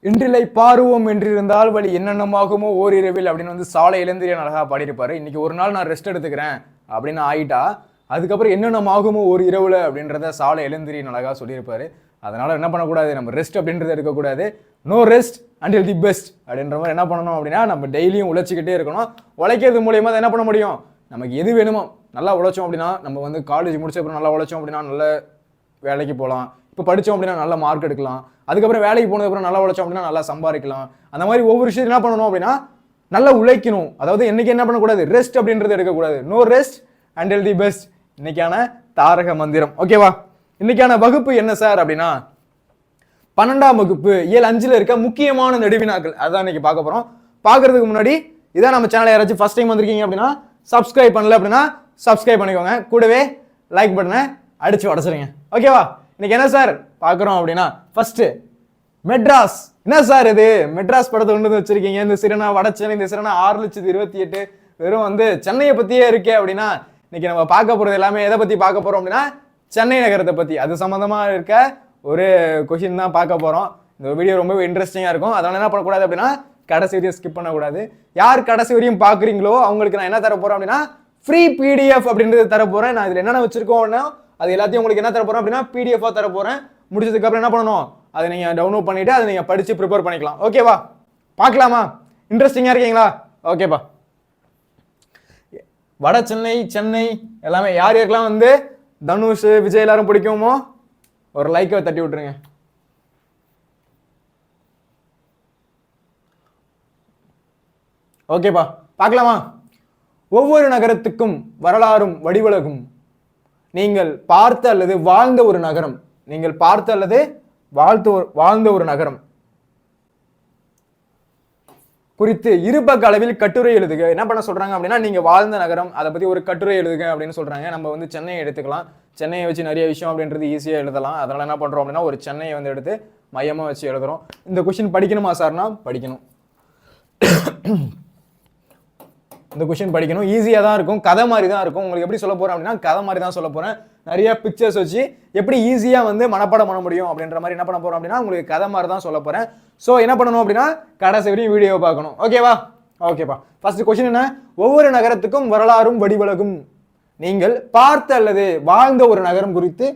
இன்றிலை பாருவோம் என்றிருந்தால் வழி என்னென்னமாகுமோ ஓரிரவில் அப்படின்னு வந்து சாலை இளந்திரியன் அழகா பாடியிருப்பாரு. இன்னைக்கு ஒரு நாள் நான் ரெஸ்ட் எடுத்துக்கிறேன் அப்படின்னு ஆயிட்டா அதுக்கப்புறம் என்னென்னமாகுமோ ஒரு இரவுல அப்படின்றத சாலை இளந்திரியன் அழகா சொல்லியிருப்பாரு. அதனால என்ன பண்ணக்கூடாது, நம்ம ரெஸ்ட் அப்படின்றத இருக்கக்கூடாது. No rest until the best அப்படின்ற மாதிரி என்ன பண்ணணும் அப்படின்னா நம்ம டெய்லியும் உழைச்சிக்கிட்டே இருக்கணும். உழைக்கிறது மூலியமா என்ன பண்ண முடியும், நமக்கு எது வேணுமோ நல்லா உழைச்சோம் அப்படின்னா நம்ம வந்து காலேஜ் முடிச்ச அப்புறம் நல்லா உழைச்சோம் அப்படின்னா நல்ல வேலைக்கு போகலாம். இப்போ படித்தோம் அப்படின்னா நல்ல மார்க் எடுக்கலாம். அதுக்கப்புறம் வேலைக்கு போனதுக்கப்புறம் நல்லா உழைச்சோம் அப்படின்னா நல்லா சம்பாதிக்கலாம். அந்த மாதிரி ஒவ்வொரு விஷயம் என்ன பண்ணணும் அப்படின்னா நல்லா உழைக்கணும். அதாவது என்னைக்கு என்ன பண்ணக்கூடாது, ரெஸ்ட் அப்படின்றது எடுக்கக்கூடாது. No rest until the best இன்னைக்கான தாரக மந்திரம். ஓகேவா? இன்னைக்கான வகுப்பு என்ன சார் அப்படின்னா 12ஆம் வகுப்பு இயல் 5ல் இருக்க முக்கியமான நெடுவினாக்கள் அதான் இன்னைக்கு பார்க்க போறோம். பார்க்கறதுக்கு முன்னாடி இதான் நம்ம சேனல் யாராச்சும் ஃபர்ஸ்ட் டைம் வந்திருக்கீங்க அப்படின்னா சப்ஸ்கிரைப் பண்ணல அப்படின்னா சப்ஸ்கிரைப் பண்ணிக்கோங்க. கூடவே லைக் பட்டனை அடிச்சு உடச்சிருங்க. ஓகேவா? இன்னைக்கு என்ன சார் பார்க்குறோம் அப்படின்னா ஃபர்ஸ்ட் மெட்ராஸ். என்ன சார் இது மெட்ராஸ் படத்தை கொண்டு வந்து வச்சிருக்கீங்க, இந்த சிறனா வடச்சென்னை, இந்த சிறனா 6,28,000 வெறும் வந்து சென்னையை பத்தியே இருக்கே அப்படின்னா இன்னைக்கு நம்ம பார்க்க போறது எல்லாமே எதை பத்தி பார்க்க போறோம் அப்படின்னா சென்னை நகரத்தை பத்தி அது சம்பந்தமா இருக்க ஒரு கொஸ்டின் தான் பார்க்க போறோம். இந்த வீடியோ ரொம்ப இன்ட்ரெஸ்டிங்கா இருக்கும். அதனால என்ன பண்ணக்கூடாது அப்படின்னா கடைசி வரையும் ஸ்கிப் பண்ணக்கூடாது. யார் கடைசி வரையும் பாக்குறீங்களோ அவங்களுக்கு நான் என்ன தர போறேன் அப்படின்னா ஃப்ரீ பிடிஎஃப் அப்படின்றது தர போறேன். நான் இதுல என்னென்ன வச்சிருக்கோம் அது எல்லாத்தையும் உங்களுக்கு என்ன தர போறேன் அப்படின்னா பிடிஎஃபா தர போறேன். முடிச்சதுக்கு அப்புறம் என்ன பண்ணணும், அதை நீங்க டவுன்லோட் பண்ணிட்டு அதை நீங்க படிச்சு ப்ரிப்பேர் பண்ணிக்கலாம். ஓகேவா? பார்க்கலாமா? இன்ட்ரெஸ்டிங்கா இருக்கீங்களா? ஓகேப்பா. வட சென்னை, சென்னை எல்லாமே யார் யாருக்கெல்லாம் வந்து தனுஷ், விஜய் எல்லாரும் பிடிக்குமோ ஒரு லைக்கை தட்டி விட்டுருங்க. ஓகேப்பா, பார்க்கலாமா? ஒவ்வொரு நகரத்துக்கும் வரலாறும் வடிவழகும். நீங்கள் பார்த்த அல்லது வாழ்ந்த ஒரு நகரம். நீங்கள் பார்த்த அல்லது வாழ்ந்த ஒரு நகரம் குறித்து இருபக்க அளவில் கட்டுரை எழுதுக. என்ன பண்ண சொல்றாங்க அப்படின்னா நீங்க வாழ்ந்த நகரம் அதை பத்தி ஒரு கட்டுரை எழுதுக அப்படின்னு சொல்றாங்க. நம்ம வந்து சென்னையை எடுத்துக்கலாம். சென்னையை வச்சு நிறைய விஷயம் அப்படின்றது ஈஸியா எழுதலாம். அதனால என்ன பண்றோம் அப்படின்னா ஒரு சென்னையை வந்து எடுத்து மையமா வச்சு எழுதுறோம். இந்த கொஸ்டின் படிக்கணுமா சார்னா படிக்கணும். இந்த கொஸ்டின் படிக்கணும். ஈஸியாக தான் இருக்கும், கதை மாதிரி தான் இருக்கும். உங்களுக்கு எப்படி சொல்ல போறேன் அப்படின்னா கதை மாதிரி தான் சொல்ல போறேன். நிறைய பிக்சர்ஸ் வச்சு எப்படி ஈஸியாக வந்து மனப்பாடம் பண்ண முடியும் அப்படின்ற மாதிரி என்ன பண்ண போறோம் அப்படின்னா உங்களுக்கு கதை மாதிரி தான் சொல்ல போறேன். ஸோ என்ன பண்ணணும் அப்படின்னா கடைசி வரையும் வீடியோ பார்க்கணும். ஓகேவா? ஓகேப்பா. ஃபர்ஸ்ட் கொஸ்டின் என்ன, ஒவ்வொரு நகரத்துக்கும் வரலாறும் வடிவழகும். நீங்கள் பார்த்த அல்லது வாழ்ந்த ஒரு நகரம் குறித்து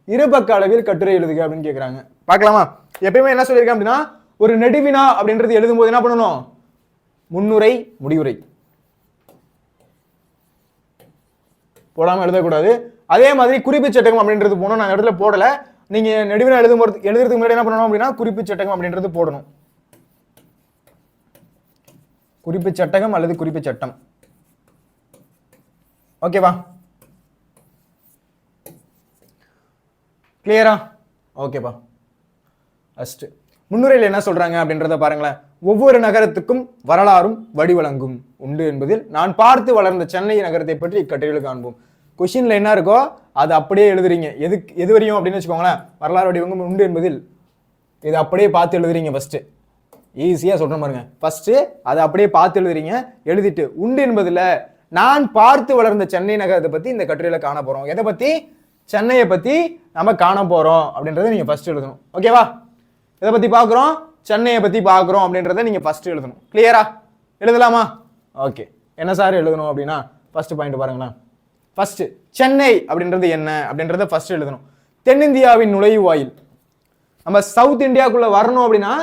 இருபக்க அளவில் கட்டுரை எழுதுக அப்படின்னு கேட்குறாங்க. பார்க்கலாமா? எப்பயுமே என்ன சொல்லியிருக்கேன் அப்படின்னா ஒரு நெடுவினா அப்படின்றது எழுதும்போது என்ன பண்ணணும், முன்னுரை முடிவுரை போடாம எழுதக்கூடாது. அதே மாதிரி குறிப்பு சட்டகம் அப்படின்றது போனோம். நான் இடத்துல போடல. நீங்க நெடுவினா எழுதுறதுக்கு முன்னாடி என்ன பண்ணணும் அப்படின்னா குறிப்பு சட்டகம் அப்படின்றது போடணும். குறிப்பு சட்டகம் அல்லது குறிப்பு சட்டம். ஓகேவா? கிளியரா? ஓகேப்பா. ஃபர்ஸ்ட் முன்னுரையில் என்ன சொல்றாங்க அப்படின்றத பாருங்களேன். ஒவ்வொரு நகரத்துக்கும் வரலாறும் வடிவழங்கும் உண்டு என்பதில் நான் பார்த்து வளர்ந்த சென்னை நகரத்தை பற்றி இக்கட்டுரையில் காண்போம். கொஸ்டின்ல என்ன இருக்கோ அது அப்படியே எழுதுறீங்க. எது வரையும் அப்படின்னு வச்சுக்கோங்களேன். வரலாறு வடிவங்கும் உண்டு என்பதில் இது அப்படியே பார்த்து எழுதுறீங்க. ஃபர்ஸ்ட் ஈஸியா சொல்ற பாருங்க. ஃபர்ஸ்ட் அதை அப்படியே பார்த்து எழுதுறீங்க. எழுதிட்டு உண்டு என்பதில் நான் பார்த்து வளர்ந்த சென்னை நகரத்தை பத்தி இந்த கட்டுரையில காண போறோம். எதை பத்தி? சென்னையை பத்தி நம்ம காண போறோம் அப்படின்றத நீங்க ஃபர்ஸ்ட் எழுதணும். ஓகேவா? எதை பத்தி பார்க்குறோம்? சென்னையை பத்தி பார்க்குறோம் அப்படின்றத நீங்க ஃபர்ஸ்ட் எழுதணும். கிளியரா? எழுதலாமா? ஓகே. என்ன சார் எழுதணும் அப்படின்னா ஃபர்ஸ்ட் பாயிண்ட் பாருங்களேன். ஃபர்ஸ்ட் சென்னை அப்படின்றது என்ன அப்படின்றத ஃபர்ஸ்ட் எழுதணும். தென்னிந்தியாவின் நுழைவாயில். நம்ம சவுத் இந்தியாவுக்குள்ள வரணும் அப்படின்னா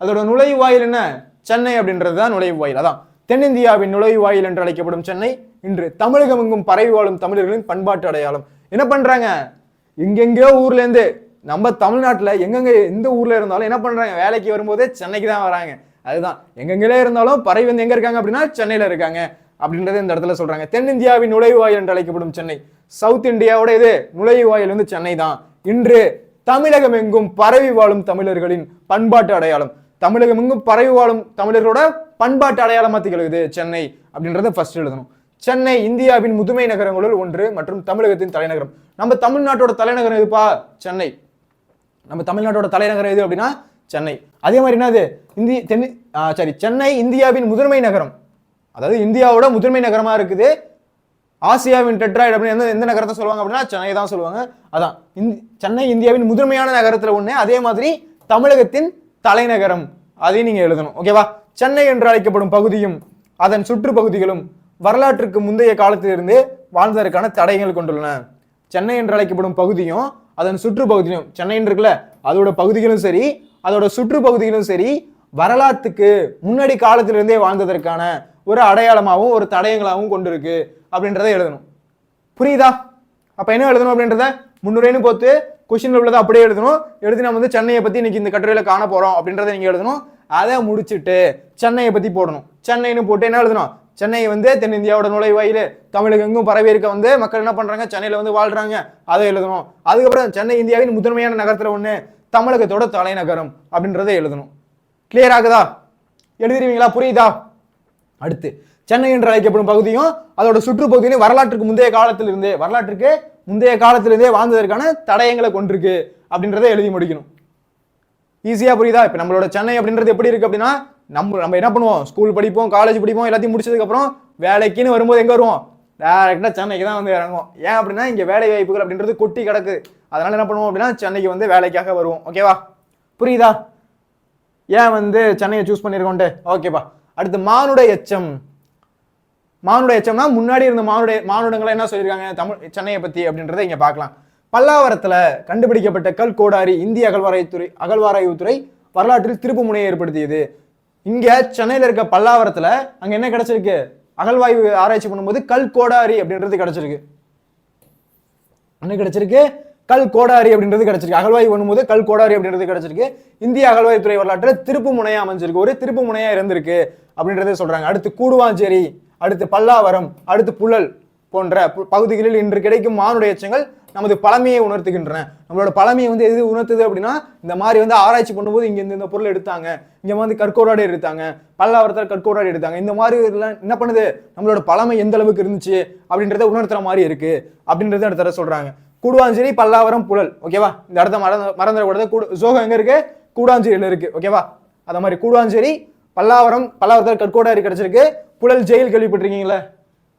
அதோட நுழைவாயில் என்ன? சென்னை அப்படின்றது தான் நுழைவாயில். அதான் தென்னிந்தியாவின் நுழைவாயில் என்று அழைக்கப்படும் சென்னை இன்று தமிழகம் எங்கும் பரவி வாழும் தமிழர்களின் பண்பாட்டு அடையாளம். என்ன பண்றாங்க, எங்கெங்கயோ ஊர்ல இருந்து நம்ம தமிழ்நாட்டில் எங்கெங்க எந்த ஊர்ல இருந்தாலும் என்ன பண்றாங்க, வேலைக்கு வரும்போதே சென்னைக்கு தான் வராங்க. அதுதான் எங்கெங்கே இருந்தாலும் பறவை வந்து எங்க இருக்காங்க அப்படின்னா சென்னையில இருக்காங்க அப்படின்றத இந்த இடத்துல சொல்றாங்க. தென்னிந்தியாவின் நுழைவாயில் என்று அழைக்கப்படும் சென்னை. சவுத் இந்தியாவோட இது நுழைவாயில் வந்து சென்னை தான். இன்று தமிழகம் எங்கும் பரவி வாழும் தமிழர்களின் பண்பாட்டு அடையாளம். தமிழகம் எங்கும் பரவி வாழும் தமிழர்களோட பண்பாட்டு அடையாளமா திகழ்கிறது சென்னை அப்படின்றத ஃபர்ஸ்ட் எழுதணும். சென்னை இந்தியாவின் முதுமை நகரங்களுள் ஒன்று மற்றும் தமிழகத்தின் தலைநகரம். நம்ம தமிழ்நாட்டோட தலைநகரம் எதுப்பா? சென்னை. நம்ம தமிழ்நாட்டோட தலைநகரம் எது அப்படின்னா சென்னை. அதே மாதிரி என்னது, சென்னை இந்தியாவின் முதன்மை நகரம். அதாவது இந்தியாவோட முதன்மை நகரமா இருக்குது. ஆசியாவின் டெட்ராய்டு அப்படின்னு எந்த நகரத்தை சொல்லுவாங்க அப்படின்னா சென்னை தான் சொல்லுவாங்க. அதான் சென்னை இந்தியாவின் முதன்மையான நகரத்துல ஒண்ணு. அதே மாதிரி தமிழகத்தின் தலைநகரம் அதையும் நீங்க எழுதணும். ஓகேவா? சென்னை என்று அழைக்கப்படும் பகுதியும் அதன் சுற்று பகுதிகளும் வரலாற்றுக்கு முந்தைய காலத்திலிருந்தே வாழ்ந்ததற்கான தடயங்கள் கொண்டுள்ளன. சென்னை என்று அழைக்கப்படும் பகுதியும் அதன் சுற்று பகுதியும், சென்னை இருக்குல்ல அதோட பகுதிகளும் சரி அதோட சுற்று பகுதிகளும் சரி வரலாற்றுக்கு முன்னாடி காலத்திலிருந்தே வாழ்ந்ததற்கான ஒரு அடையாளமாகவும் ஒரு தடயங்களாகவும் கொண்டிருக்கு அப்படின்றத எழுதணும். புரியுதா? அப்ப என்ன எழுதணும் அப்படின்றத முன்னுரைன்னு போட்டு கொஸ்டின்ல உள்ளதை அப்படியே எழுதணும். எழுதி நம்ம வந்து சென்னையை பத்தி இன்னைக்கு இந்த கட்டுரையில காண போறோம் அப்படின்றத நீங்க எழுதணும். அதை முடிச்சுட்டு சென்னையை பத்தி போடணும். சென்னைன்னு போட்டு என்ன எழுதணும்? சென்னை வந்து தென்னிந்தியாவோட நுழைவாயில், தமிழகம் எங்கும் பரவி இருக்க வந்து மக்கள் என்ன பண்றாங்க, சென்னையில வந்து வாழ்றாங்க, அதை எழுதணும். அதுக்கப்புறம் சென்னை இந்தியாவின் முதன்மையான நகரத்துல ஒண்ணு, தமிழகத்தோட தலைநகரம் அப்படின்றத எழுதணும். கிளியர் ஆகுதா? எழுதிருவீங்களா? புரியுதா? அடுத்து சென்னை என்று அழைக்கப்படும் பகுதியும் அதோட சுற்றுப்பகுதியிலும் வரலாற்றுக்கு முந்தைய காலத்திலிருந்தே வாழ்ந்ததற்கான தடயங்களை கொண்டிருக்கு அப்படின்றத எழுதி முடிக்கணும். ஈஸியா புரியுதா? இப்ப நம்மளோட சென்னை அப்படின்றது எப்படி இருக்கு அப்படின்னா, நம்ம என்ன பண்ணுவோம், ஸ்கூல் படிப்போம், காலேஜ் படிப்போம், எல்லாத்தையும் முடிச்சதுக்கு அப்புறம் வேலைக்குன்னு வரும்போது எங்க வருவோம், டைரக்டா சென்னைக்கு தான் வந்து இறங்குவோம். ஏன் அப்படின்னா இங்க வேலை வாய்ப்புகள் அப்படின்றது கொட்டி கிடக்கு. அதனால என்ன பண்ணுவோம் அப்படின்னா சென்னைக்கு வந்து வேலைக்காக வருவோம். ஓகேவா? புரியுதா ஏன் வந்து சென்னையை சூஸ் பண்ணிருக்கோன்ட்டு? ஓகேப்பா. அடுத்து மானுட எச்சம். மானுட எச்சம்னா முன்னாடி இருந்த மானுடங்களை என்ன சொல்லியிருக்காங்க சென்னையை பத்தி அப்படின்றத இங்க பார்க்கலாம். பல்லாவரத்துல கண்டுபிடிக்கப்பட்ட கல் கோடாரி இந்திய அகழ்வாராய்வுத்துறை வரலாற்றில் திருப்பு முனையை ஏற்படுத்தியது. இங்க சென்னையில இருக்க பல்லாவரத்துல அங்க என்ன கிடைச்சிருக்கு, அகழ்வாய்வு ஆராய்ச்சி பண்ணும்போது கல் கோடாரி அப்படின்றது கிடைச்சிருக்கு. என்ன கிடைச்சிருக்கு? கல் கோடாரி அப்படின்றது கிடைச்சிருக்கு. அகழ்வாய்வு பண்ணும்போது கல் கோடாரி அப்படின்றது கிடைச்சிருக்கு. இந்திய அகழ்வாய்வுத்துறை வரலாற்றில் திருப்பு முனையா அமைஞ்சிருக்கு, ஒரு திருப்பு முனையா இருந்திருக்கு அப்படின்றத சொல்றாங்க. அடுத்து கூடுவாஞ்சேரி, அடுத்து பல்லாவரம், அடுத்து புழல் போன்ற பகுதிகளில் இன்று கிடைக்கும் மானுட எச்சங்கள் நமது பழமையை உணர்த்துகின்றன. நம்மளோட பழமையை வந்து எது உணர்த்துது அப்படின்னா, இந்த மாதிரி வந்து ஆராய்ச்சி பண்ணும்போது இங்க இந்த பொருள் எடுத்தாங்க, இங்க வந்து கற்கோடாடி எடுத்தாங்க, பல்லாவரத்தில் கற்கோடாடி எடுத்தாங்க, இந்த மாதிரி என்ன பண்ணுது, நம்மளோட பழமை எந்த அளவுக்கு இருந்துச்சு அப்படின்றத உணர்த்துற மாதிரி இருக்கு அப்படின்றத அடுத்த சொல்றாங்க. கூடுவாஞ்சேரி, பல்லாவரம், புழல். ஓகேவா? இந்த இடத்த மறந்துடக்கூடாது. ஜோகம் எங்க இருக்கு? கூடாஞ்சேரியில இருக்கு. ஓகேவா? அத மாதிரி கூடுவாஞ்சேரி, பல்லாவரத்தில் கற்கோடாரி கிடைச்சிருக்கு. புழல் ஜெயில் கேள்விப்பட்டிருக்கீங்களா?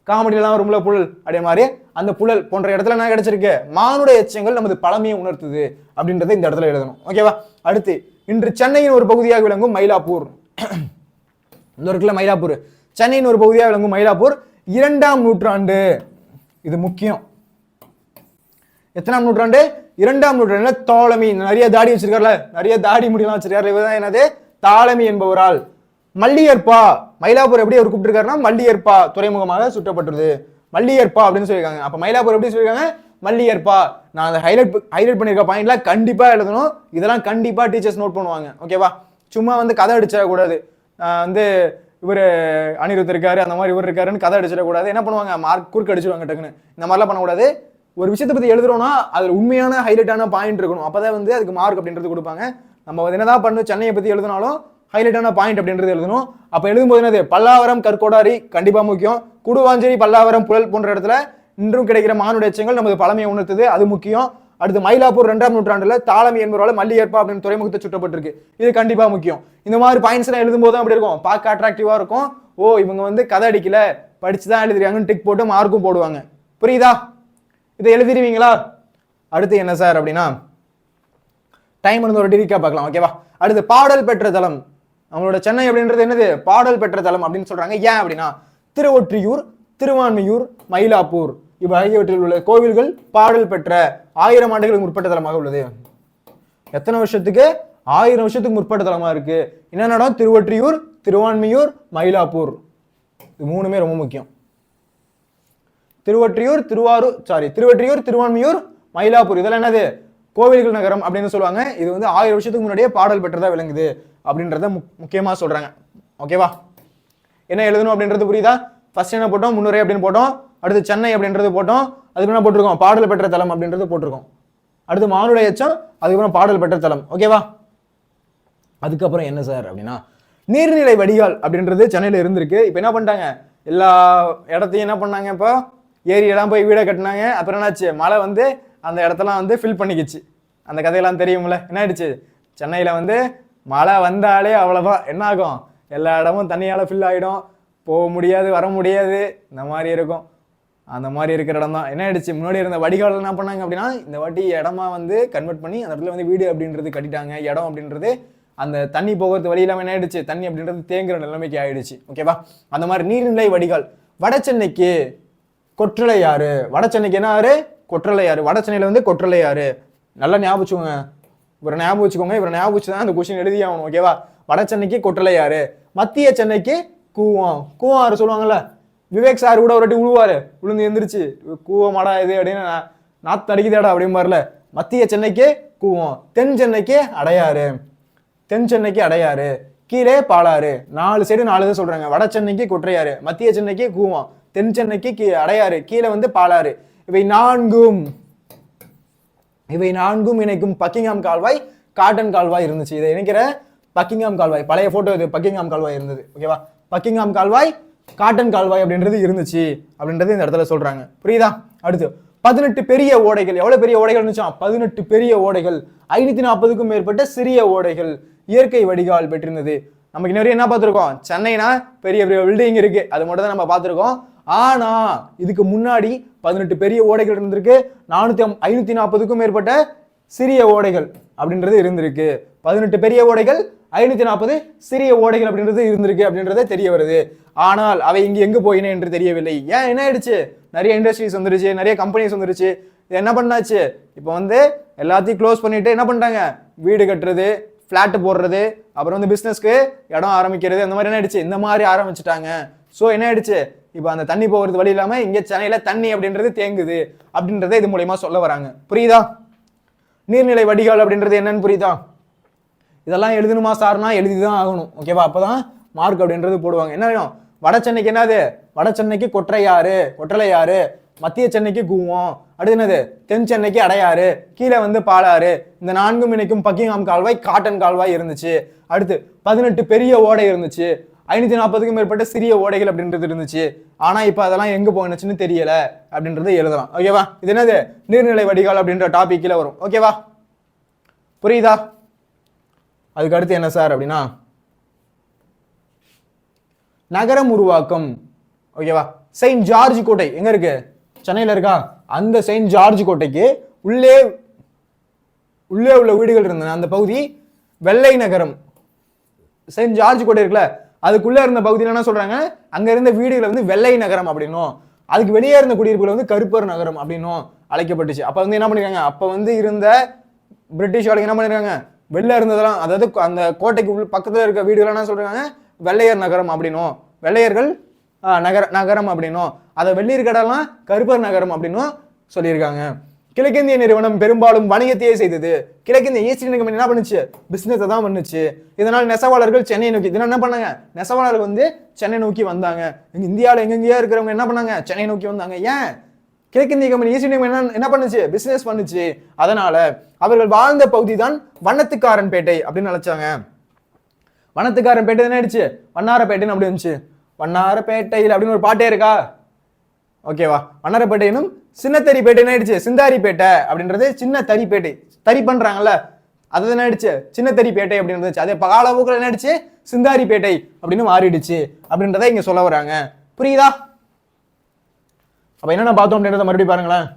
காமெடியெல்லாம் வரும்ல புழல், அதே மாதிரி அந்த புழல் போன்ற இடத்துல என்ன கிடைச்சிருக்கு, மானுட எச்சங்கள் நமது பழமையை உணர்த்துது அப்படின்றத இந்த இடத்துல எழுதணும். ஓகேவா? அடுத்து இன்று சென்னையின் ஒரு பகுதியாக விளங்கும் மயிலாப்பூர். இந்த இருக்குல்ல மயிலாப்பூர், சென்னையின் ஒரு பகுதியாக விளங்கும் மயிலாப்பூர் 2ஆம் நூற்றாண்டு. இது முக்கியம். எத்தனாம் நூற்றாண்டு? 2ஆம் நூற்றாண்டுல தாலமி, நிறைய தாடி வச்சிருக்காருல, நிறைய தாடி முடியெல்லாம் வச்சிருக்காரு, இவர்தான் என்னது, தாலமி என்பவரால் மல்லியற்பா, மயிலாப்பூர் எப்படி அவர் கூப்பிட்டுருக்காருன்னா மல்லியற்பா துறைமுகமாக சுற்றப்பட்டது, மல்லியற்பா அப்படின்னு சொல்லியிருக்காங்க. அப்ப மயிலாப்பூர் எப்படி சொல்லியிருக்காங்க? மல்லியற்பா. நான் அதை ஹைலைட் பண்ணிருக்க பாயிண்ட்ல கண்டிப்பா எழுதணும். இதெல்லாம் கண்டிப்பா டீச்சர்ஸ் நோட் பண்ணுவாங்க. ஓகேவா? சும்மா வந்து கதை அடிச்சிடக்கூடாது. வந்து இவர் அனிருத் இருக்காரு, அந்த மாதிரி இவர் இருக்காருன்னு கதை அடிச்சிடக்கூடாது. என்ன பண்ணுவாங்க, மார்க் குறுக்கு அடிச்சிருவாங்க டக்குன்னு. இந்த மாதிரிலாம் பண்ணக்கூடாது. ஒரு விஷயத்தை பத்தி எழுதுறோம்னா அதுல உண்மையான ஹைலைட்டான பாயிண்ட் இருக்கணும். அப்பதான் வந்து அதுக்கு மார்க் அப்படின்றது கொடுப்பாங்க. நம்ம என்னதான் பண்ணு சென்னையை பத்தி எழுதினாலும் ஹைலைட்டான பாயிண்ட் அப்படின்றது எழுதணும். அப்ப எழுதும்போது என்னது, பல்லாவரம் கற்கோடாரி கண்டிப்பா முக்கியம். கூடுவாஞ்சேரி, பல்லாவரம், புழல் போன்ற இடத்துல இன்றும் கிடைக்கிற மானுட எச்சங்கள் நமது பழமையை உணர்த்துது, அது முக்கியம். அடுத்து மயிலாப்பூர் 2ஆம் நூற்றாண்டுல தாலமி என்பவரால் மல்லியற்பா அப்படின்னு துறைமுகத்தை சுட்டப்பட்டிருக்கு, இது கண்டிப்பா முக்கியம். இந்த மாதிரி பாயிண்ட்ஸ் எல்லாம் எழுதும்போது அப்படி இருக்கும், பார்க்க அட்ராக்டிவா இருக்கும். ஓ இவங்க வந்து கதை அடிக்கல, படிச்சுதான் எழுதுறாங்கன்னு டிக் போட்டு மார்க்கும் போடுவாங்க. புரியுதா? இதை எழுதிடுவீங்களா? அடுத்து என்ன சார் அப்படின்னா, டைம் வந்து ஒரு டிரிக்கா பார்க்கலாம். ஓகேவா? அடுத்து பாடல் பெற்ற தலம். நம்மளோட சென்னை அப்படின்றது என்னது, பாடல் பெற்ற தலம் அப்படின்னு சொல்றாங்க. ஏன் அப்படின்னா திருவொற்றியூர், திருவான்மியூர், மயிலாப்பூர் இவ்வாகியவற்றில் உள்ள கோவில்கள் பாடல் பெற்ற 1000 ஆண்டுகளுக்கு முற்பட்ட தலமாக உள்ளது. எத்தனை வருஷத்துக்கு? 1000 வருஷத்துக்கு முற்பட்ட தலமா இருக்கு. என்ன இடம்? திருவொற்றியூர், திருவான்மியூர், மயிலாப்பூர். இது மூணுமே ரொம்ப முக்கியம். திருவொற்றியூர், திருவான்மியூர், மயிலாப்பூர் இதெல்லாம் என்னது, கோவில்கள் நகரம் அப்படின்னு சொல்லுவாங்க. இது வந்து 1000 வருஷத்துக்கு முன்னாடியே பாடல் பெற்றதா விளங்குது அப்படின்றத முக்கியமா சொல்றாங்க. ஓகேவா? என்ன எழுதணும் அப்படின்றது புரியுதா? ஃபர்ஸ்ட் என்ன போட்டோம், முன்னுரை அப்படின்னு போட்டோம். அடுத்து சென்னை அப்படின்றது போட்டோம். அதுக்கு என்ன போட்டிருக்கோம், பாடல் பெற்ற தலம் அப்படின்றது போட்டிருக்கோம். அடுத்து மானுட எச்சம், அதுக்கப்புறம் பாடல் பெற்ற தலம். ஓகேவா? அதுக்கப்புறம் என்ன சார் அப்படின்னா, நீர்நிலை வடிகால் அப்படின்றது சென்னையில இருந்திருக்கு. இப்ப என்ன பண்ணிட்டாங்க, எல்லா இடத்தையும் என்ன பண்ணாங்க, இப்போ ஏரியெல்லாம் போய் வீடை கட்டினாங்க. அப்புறம் என்னாச்சு, மழை வந்து அந்த இடத்தெல்லாம் வந்து ஃபில் பண்ணிக்கிச்சு. அந்த கதையெல்லாம் தெரியும்ல. என்ன ஆயிடுச்சு, சென்னையில வந்து மழை வந்தாலே அவ்வளவுதான், என்ன ஆகும், எல்லா இடமும் தண்ணியால ஃபில் ஆகிடும், போக முடியாது, வர முடியாது, இந்த மாதிரி இருக்கும். அந்த மாதிரி இருக்கிற இடம் தான் என்ன ஆயிடுச்சு, முன்னாடி இருந்த வடிகால் என்ன பண்ணாங்க அப்படின்னா, இந்த வாட்டி இடமா வந்து கன்வெர்ட் பண்ணி அந்த இடத்துல வந்து வீடு அப்படின்றது கட்டிட்டாங்க. இடம் அப்படின்றது அந்த தண்ணி போகிறது வழி இல்லாமல் என்ன ஆயிடுச்சு, தண்ணி அப்படின்றது தேங்குற நிலைமைக்கு ஆயிடுச்சு. ஓகேவா? அந்த மாதிரி நீர்நிலை வடிகால். வட சென்னைக்கு கொற்றலையாறு. வட சென்னைக்கு என்ன ஆறு? கொற்றலையாறு. வட சென்னையில வந்து கொற்றலையாறு. நல்லா ஞாபகம் வச்சுக்கோங்க. இவரை ஞாபகம் வச்சுக்கோங்க. இவரை ஞாபகம் வச்சு தான் அந்த கொஸ்டின் எழுதி ஆகணும். ஓகேவா? வட சென்னைக்கு கொற்றலையாறு. மத்திய சென்னைக்கு கூவம். கூவம் ஆறு சொல்லுவாங்கல்ல, விவேக் சார் கூட ஒரு வாட்டி உழுவாரு, உளுந்து எந்திரிச்சு கூவமாடா இது அப்படின்னு நாத்து அடிக்குதாடா அப்படிம்பாருல. மத்திய சென்னைக்கு கூவம். தென் சென்னைக்கு அடையாறு. தென் சென்னைக்கு அடையாறு. கீழே பாலாறு. 4 சைடு 4 தான் சொல்றாங்க. வட சென்னைக்கு கொற்றையாறு, மத்திய சென்னைக்கு கூவம், தென் சென்னைக்கு அடையாறு, கீழே வந்து பாலாறு. இவை நான்கும் இணைக்கும் பக்கிங்ஹாம் கால்வாய் காட்டன் கால்வாய் இருந்துச்சு. இதை இணைக்கிற பக்கிங்ஹாம் கால்வாய், பழைய போட்டோ இது, பக்கிங்ஹாம் கால்வாய் இருந்தது. ஓகேவா? பக்கிங்ஹாம் கால்வாய் காட்டன் கால்வாய் அப்படின்றது இருந்துச்சு அப்படின்றது இந்த இடத்துல சொல்றாங்க. புரியுதா? அடுத்து 18 பெரிய ஓடைகள். எவ்வளவு பெரிய ஓடைகள் இருந்துச்சா? 18 பெரிய ஓடைகள். 540க்கும் மேற்பட்ட சிறிய ஓடைகள் இயற்கை வடிகால் பெற்றிருந்தது. நமக்கு நிறைய என்ன பார்த்துருக்கோம்? சென்னைனா பெரிய பெரிய பில்டிங் இருக்கு, அது மட்டும் தான் நம்ம பார்த்துருக்கோம். ஆனா இதுக்கு முன்னாடி 18 பெரிய ஓடைகள் இருந்திருக்கு, 540க்கும் மேற்பட்ட சிறிய ஓடைகள் அப்படின்றது இருந்திருக்கு. 18 பெரிய ஓடைகள், 540 சிறிய ஓடைகள் அப்படின்றது இருந்திருக்கு அப்படின்றத தெரிய வருது. ஆனால் அவை இங்க எங்க போயின என்று தெரியவில்லை. ஏன்? என்ன ஆயிடுச்சு? நிறைய இண்டஸ்ட்ரீஸ் வந்துருச்சு, நிறைய கம்பெனிஸ் வந்துருச்சு. என்ன பண்ணாச்சு? இப்போ வந்து எல்லாத்தையும் க்ளோஸ் பண்ணிட்டு என்ன பண்ணிட்டாங்க? வீடு கட்டுறது, ஃபிளாட் போடுறது, அப்புறம் வந்து பிசினஸ்க்கு இடம் ஆரம்பிக்கிறது, அந்த மாதிரி என்ன ஆயிடுச்சு? இந்த மாதிரி ஆரம்பிச்சுட்டாங்க. ஸோ என்ன ஆயிடுச்சு? இப்போ அந்த தண்ணி போகிறது வழி இல்லாம இங்க சென்னையில தண்ணி அப்படின்றது தேங்குது அப்படின்றத இது மூலயமா சொல்ல வராங்க. புரியுதா? நீர்நிலை வடிகால் அப்படின்றது என்னன்னு புரியுதா? இதெல்லாம் எழுதணுமா சார்னா எழுதிதான் ஆகணும். ஓகேவா? அப்பதான் மார்க் அப்படின்றது போடுவாங்க. என்ன வேணும்? வட சென்னைக்கு என்னது? வட சென்னைக்கு கொற்றலையாறு. மத்திய சென்னைக்கு கூவம். அடுத்து என்னது? தென் சென்னைக்கு அடையாறு, கீழே வந்து பாலாறு. இந்த 4ம் இணைக்கும் பக்கிங்ஹாம் கால்வாய் காட்டன் கால்வாய் இருந்துச்சு. அடுத்து 18 பெரிய ஓடை இருந்துச்சு, 540க்கும் மேற்பட்ட சிறிய ஓடைகள் அப்படின்றது இருந்துச்சு. ஆனா இப்ப அதெல்லாம் எங்க போனுச்சுன்னு தெரியல அப்படின்றத எழுதலாம். ஓகேவா? இது என்னது? நீர்நிலை வடிகால் அப்படின்ற டாபிக் கீழே வரும். ஓகேவா? புரியுதா? அதுக்கு அடுத்து என்ன சார் அப்படின்னா நகரம் உருவாக்கம். ஓகேவா? செயின்ட் ஜார்ஜ் கோட்டை எங்க இருக்கு? சென்னையில இருக்கா? அந்த செயின்ட் ஜார்ஜ் கோட்டைக்கு உள்ளே உள்ள வீடுகள் இருந்தன. அந்த பகுதி வெள்ளை நகரம். செயின்ட் ஜார்ஜ் கோட்டை இருக்குல்ல, அதுக்குள்ள இருந்த பகுதியில் என்ன சொல்றாங்க? அங்க இருந்த வீடுகளை வந்து வெள்ளை நகரம் அப்படின்னும், அதுக்கு வெளியே இருந்த குடியிருப்புகள் வந்து கருப்பர் நகரம் அப்படின்னும் அழைக்கப்பட்டுச்சு. அப்ப வந்து என்ன பண்ணிருக்காங்க? அப்ப வந்து இருந்த பிரிட்டிஷ் ஆளுங்க என்ன பண்ணிருக்காங்க? வெளில இருந்ததெல்லாம், அதாவது அந்த கோட்டைக்கு பக்கத்துல இருக்க வீடுகள் என்ன சொல்றாங்க? வெள்ளையர் நகரம் அப்படின்னும், வெள்ளையர்கள் நகரம் அப்படின்னும், அதை வெள்ளியர் கடலாம் கருப்பர் நகரம் அப்படின்னும் சொல்லியிருக்காங்க. கிழக்கிந்திய நிறுவனம் பெரும்பாலும் வணிகத்தையே செய்தது. கிழக்கிந்திய ஈஸ்ட் இந்தியா கம்பெனி என்ன பண்ணுச்சு? பிசினஸ் தான் பண்ணுச்சு. இதனால் நெசவாளர்கள் சென்னை நோக்கி, இதனால் என்ன பண்ணாங்க? நெசவாளர்கள் வந்து சென்னை நோக்கி வந்தாங்க. இந்தியாவில் எங்கெங்கேயா இருக்கிறவங்க என்ன பண்ணாங்க? சென்னை நோக்கி வந்தாங்க. ஏன்? கிழக்கிந்திய கம்பெனி ஈஸ்ட் இந்தியா கம்பெனி என்ன பண்ணுச்சு? பிசினஸ் பண்ணுச்சு. அதனால அவர்கள் வாழ்ந்த பகுதி தான் வண்ணத்துக்காரன் பேட்டை அப்படின்னு நினைச்சாங்க. வண்ணத்துக்காரன் பேட்டை என்ன ஆயிடுச்சு? வண்ணாரப்பேட்டைன்னு அப்படி இருந்துச்சு. வண்ணாரப்பேட்டையில் அப்படின்னு ஒரு பாட்டே இருக்கா? ஓகேவா? வண்ணாரப்பேட்டையினும் சின்னத்தறி பேட்டை என்ன ஆயிடுச்சு? சிந்தாரி பேட்டை அப்படின்றது சின்ன தறி பேட்டை. தறி பண்றாங்கல்ல, அது என்ன ஆயிடுச்சு? சின்ன தறி பேட்டை அப்படின்னு இருந்துச்சு. அதே காலப்போக்கில் என்ன ஆயிடுச்சு? சிந்தாரி பேட்டை அப்படின்னு மாறிடுச்சு அப்படின்றத இங்க சொல்ல வராங்க. புரியுதா? அப்ப என்னென்ன பார்த்தோம் அப்படின்றத மறுபடியும் பாருங்களேன்.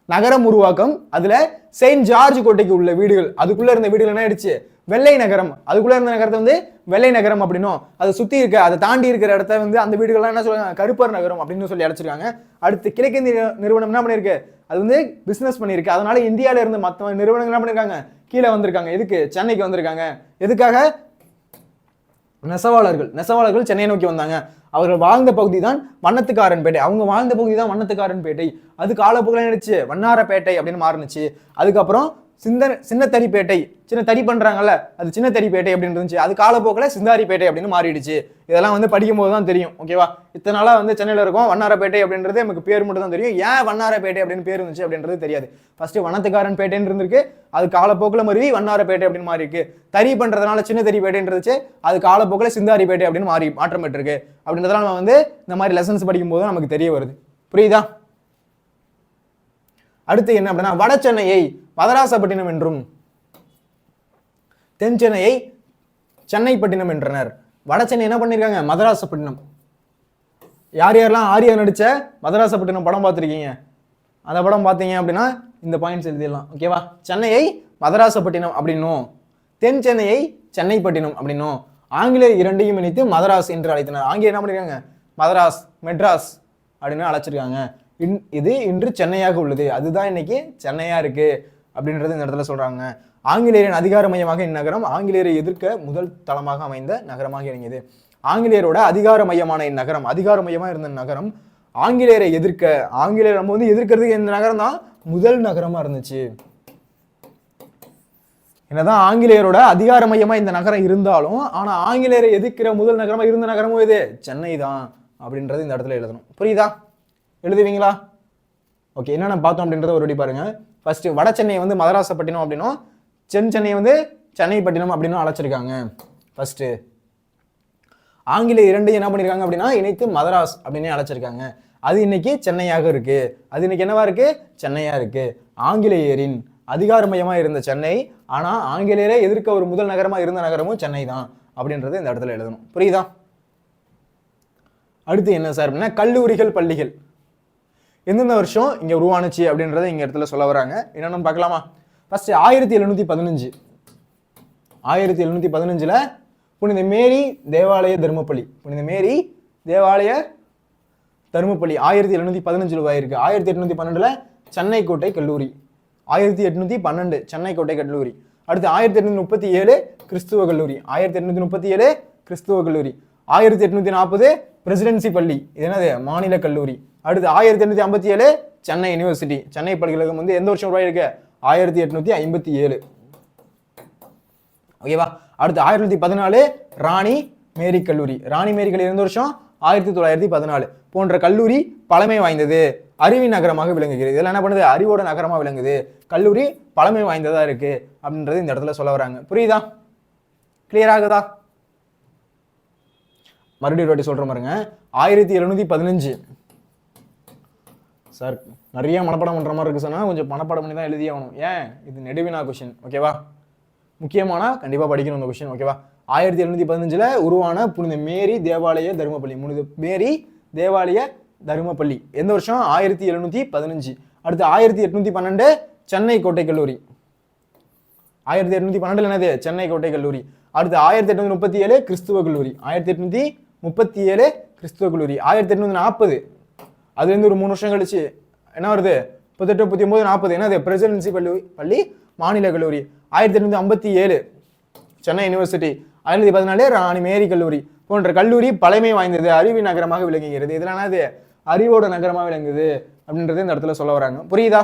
நகரம் உருவாக்கம், அதுல செயின்ட் ஜார்ஜ் கோட்டைக்கு உள்ள வீடுகள், அதுக்குள்ள இருந்த வீடுகள் என்ன ஆயிடுச்சு? வெள்ளை நகரம். அதுக்குள்ள இருந்த நகரத்தை வந்து வெள்ளை நகரம் அப்படின்னும், அதை சுத்தி இருக்க, அதை தாண்டி இருக்கிற இடத்த வந்து அந்த வீடுகள்லாம் என்ன சொல்றாங்க? கருப்பர் நகரம் அப்படின்னு சொல்லி அழைச்சிருக்காங்க. அடுத்து கிழக்கிந்திய நிறுவனம் என்ன பண்ணிருக்கு? அது வந்து பிசினஸ் பண்ணிருக்கு. அதனால இந்தியாவில இருந்து மற்ற நிறுவனங்கள் என்ன பண்ணிருக்காங்க? கீழே வந்திருக்காங்க. எதுக்கு? சென்னைக்கு வந்திருக்காங்க. எதுக்காக? நெசவாளர்கள் சென்னையை நோக்கி வந்தாங்க. அவர்கள் வாழ்ந்த பகுதி தான் வண்ணத்துக்காரன் பேட்டை. அவங்க வாழ்ந்த பகுதி தான் வண்ணத்துக்காரன் பேட்டை. அது காலப்போக்கில் நினைச்சு வண்ணாரப்பேட்டை அப்படின்னு மாறுனுச்சு. அதுக்கப்புறம் சின்ன தறிப்பேட்டை, சின்ன தறி பண்றாங்கல்ல, அது சின்ன தறிப்பேட்டை அப்படின்னு இருந்துச்சு. அது காலப்போக்கில் சிந்தாரிப்பேட்டை அப்படின்னு மாறிடுச்சு. இதெல்லாம் வந்து படிக்கும் போது தான் தெரியும். ஓகேவா? இத்தனை நாளா வந்து சென்னையில இருக்கும் வண்ணாரப்பேட்டை அப்படின்றது நமக்கு பேர் மட்டும் தான் தெரியும். ஏன் வண்ணாரப்பேட்டை அப்படின்னு பேர் இருந்துச்சு அப்படின்றது தெரியாது. ஃபர்ஸ்ட் வண்ணத்துக்காரன் பேட்டைன்னு இருந்திருக்கு, அது காலப்போக்கில் மறுவி வண்ணாரப்பேட்டை அப்படின்னு மாறி இருக்கு. தறி பண்றதுனால சின்ன தறிப்பேட்டைன்னு இருந்துச்சு, அது காலப்போக்கில் சிந்தாரிப்பேட்டை அப்படின்னு மாற்றம் பெற்றிருக்கு. அப்படின்றதுனால நம்ம வந்து இந்த மாதிரி லெசன்ஸ் படிக்கும் போது நமக்கு தெரிய வருது. புரியுதா? அடுத்து என்ன அப்படின்னா வட சென்னையை மதராசப்பட்டினம் என்றும் தென் சென்னையை சென்னைப்பட்டினம் என்றனர். வட சென்னை என்ன பண்ணிருக்காங்க? மதராசப்பட்டினம். யார் யாரெல்லாம் ஆரியா நடிச்ச மதராசப்பட்டினம் படம் பார்த்துருக்கீங்க? அந்த படம் பார்த்தீங்க அப்படின்னா இந்த பாயிண்ட்ஸ் எழுதிடலாம். ஓகேவா? சென்னையை மதராசப்பட்டினம் அப்படின்னும், தென் சென்னையை சென்னைப்பட்டினம் அப்படின்னும், ஆங்கிலேயர் இரண்டையும் இணைத்து மதராஸ் என்று அழைத்தனர். ஆங்கிலேயர் என்ன பண்ணிருக்காங்க, மதராஸ், மெட்ராஸ் அப்படின்னு அழைச்சிருக்காங்க. இது இன்று சென்னையாக உள்ளது, அதுதான் இன்னைக்கு சென்னையா இருக்கு அப்படின்றது இந்த இடத்துல சொல்றாங்க. ஆங்கிலேயரின் அதிகார மையமாக இந்நகரம் ஆங்கிலேயரை எதிர்க்க முதல் தளமாக அமைந்த நகரமாக இறங்கியது. ஆங்கிலேயரோட அதிகார மையமான இந்நகரம், அதிகார மையமா இருந்த நகரம் ஆங்கிலேயரை எதிர்க்க, ஆங்கிலேயர் நம்ம வந்து எதிர்க்கிறதுக்கு இந்த நகரம் தான் முதல் நகரமா இருந்துச்சு. என்னதான் ஆங்கிலேயரோட அதிகார மையமா இந்த நகரம் இருந்தாலும், ஆனா ஆங்கிலேயரை எதிர்க்கிற முதல் நகரமா இருந்த நகரமும் இது சென்னை தான் அப்படின்றது இந்த இடத்துல எழுதணும். புரியுதா? எழுதுவீங்களா? ஓகே, என்னென்ன பார்த்தோம் அப்படின்றத ஒரு பாருங்க. ஃபர்ஸ்ட் வட சென்னையை வந்து மதராசப்பட்டினம் அப்படின்னும், தென் சென்னையை வந்து சென்னைப்பட்டினம் அப்படின்னு அழைச்சிருக்காங்க. ஃபர்ஸ்ட் ஆங்கிலேய இரண்டையும் என்ன பண்ணிருக்காங்க அப்படின்னா இணைத்து மதராஸ் அப்படின்னு அழைச்சிருக்காங்க. அது இன்னைக்கு சென்னையாக இருக்கு. அது இன்னைக்கு என்னவா இருக்கு, சென்னையா இருக்கு. ஆங்கிலேயரின் அதிகார மையமா இருந்த சென்னை, ஆனா ஆங்கிலேயரை எதிர்க்க ஒரு முதல் நகரமா இருந்த நகரமும் சென்னை தான் அப்படின்றது இந்த இடத்துல எழுதணும். புரியுதா? அடுத்து என்ன சார் அப்படின்னா கல்லூரிகள், பள்ளிகள் எந்தெந்த வருஷம் இங்க உருவானுச்சு அப்படின்றத இங்க இடத்துல சொல்ல வராங்க. என்னன்னு பார்க்கலாமா? ஃபர்ஸ்ட் 1715, 1715ல புனித மேரி தேவாலய தர்மப்பள்ளி, புனித மேரி தேவாலய தர்மப்பள்ளி 1715 உருவாயிருக்கு. 1812ல சென்னை கோட்டை கல்லூரி, 1812 சென்னை கோட்டை கல்லூரி. அடுத்து 1837 கிறிஸ்துவ கல்லூரி, 1837 கிறிஸ்துவ கல்லூரி. 1840 பிரசிடென்சி பள்ளி, இது என்னது, மாநில கல்லூரி. அடுத்து 1857 சென்னை யூனிவர்சிட்டி, சென்னை பல்கலைக்கழகம் வந்து எந்த வருஷம் உருவாயிருக்கு, 1857. ஓகேவா? அடுத்து 1914 ராணி மேரி கல்லூரி, ராணி மேரி கல்லூரி எந்த வருஷம், 1914. போன்ற கல்லூரி பழமை வாய்ந்தது, அறிவின் நகரமாக விளங்குகிறது. இதெல்லாம் என்ன பண்ணுது, அறிவோட நகரமா விளங்குது, கல்லூரி பழமை வாய்ந்ததா இருக்கு அப்படின்றது இந்த இடத்துல சொல்ல வராங்க. புரியுதா? கிளியர் ஆகுதா? மறுபடியும் வாட்டி சொல்ற பாருங்க. 1715 சார் நிறைய மனப்பாடம் பண்ற மாதிரி இருக்கு சொன்னா கொஞ்சம் மனப்பாடம் பண்ணி தான் எழுதி ஆகணும். ஏன், இது நெடுவினா கொஸ்டின். ஓகேவா? முக்கியமானா கண்டிப்பா படிக்கணும் இந்த கொஸ்டின். ஓகேவா? 1715ல உருவான புனித மேரி தேவாலய தர்மப்பள்ளி, புனித மேரி தேவாலய தர்மப்பள்ளி எந்த வருஷம், 1715. அடுத்து 1812 சென்னை கோட்டை கல்லூரி, 1812 என்னது, சென்னை கோட்டை கல்லூரி. அடுத்து 1837 கிறிஸ்துவ கல்லூரி, 1837 கிறிஸ்துவ கல்லூரி. 1840 அதுல இருந்து ஒரு 3 வருஷம் கழிச்சு என்ன வருது, 38, 39, 40 என்னது, பிரசிடென்சி பள்ளி மாநில கல்லூரி. 1857 சென்னை யூனிவர்சிட்டி. 1914 ராணி மேரி கல்லூரி. போன்ற கல்லூரி பழமை வாய்ந்தது, அறிவு நகரமாக விளங்குகிறது. இதெல்லாம் என்னது, அறிவோட நகரமா விளங்குது அப்படின்றது இந்த இடத்துல சொல்ல வராங்க. புரியுதா?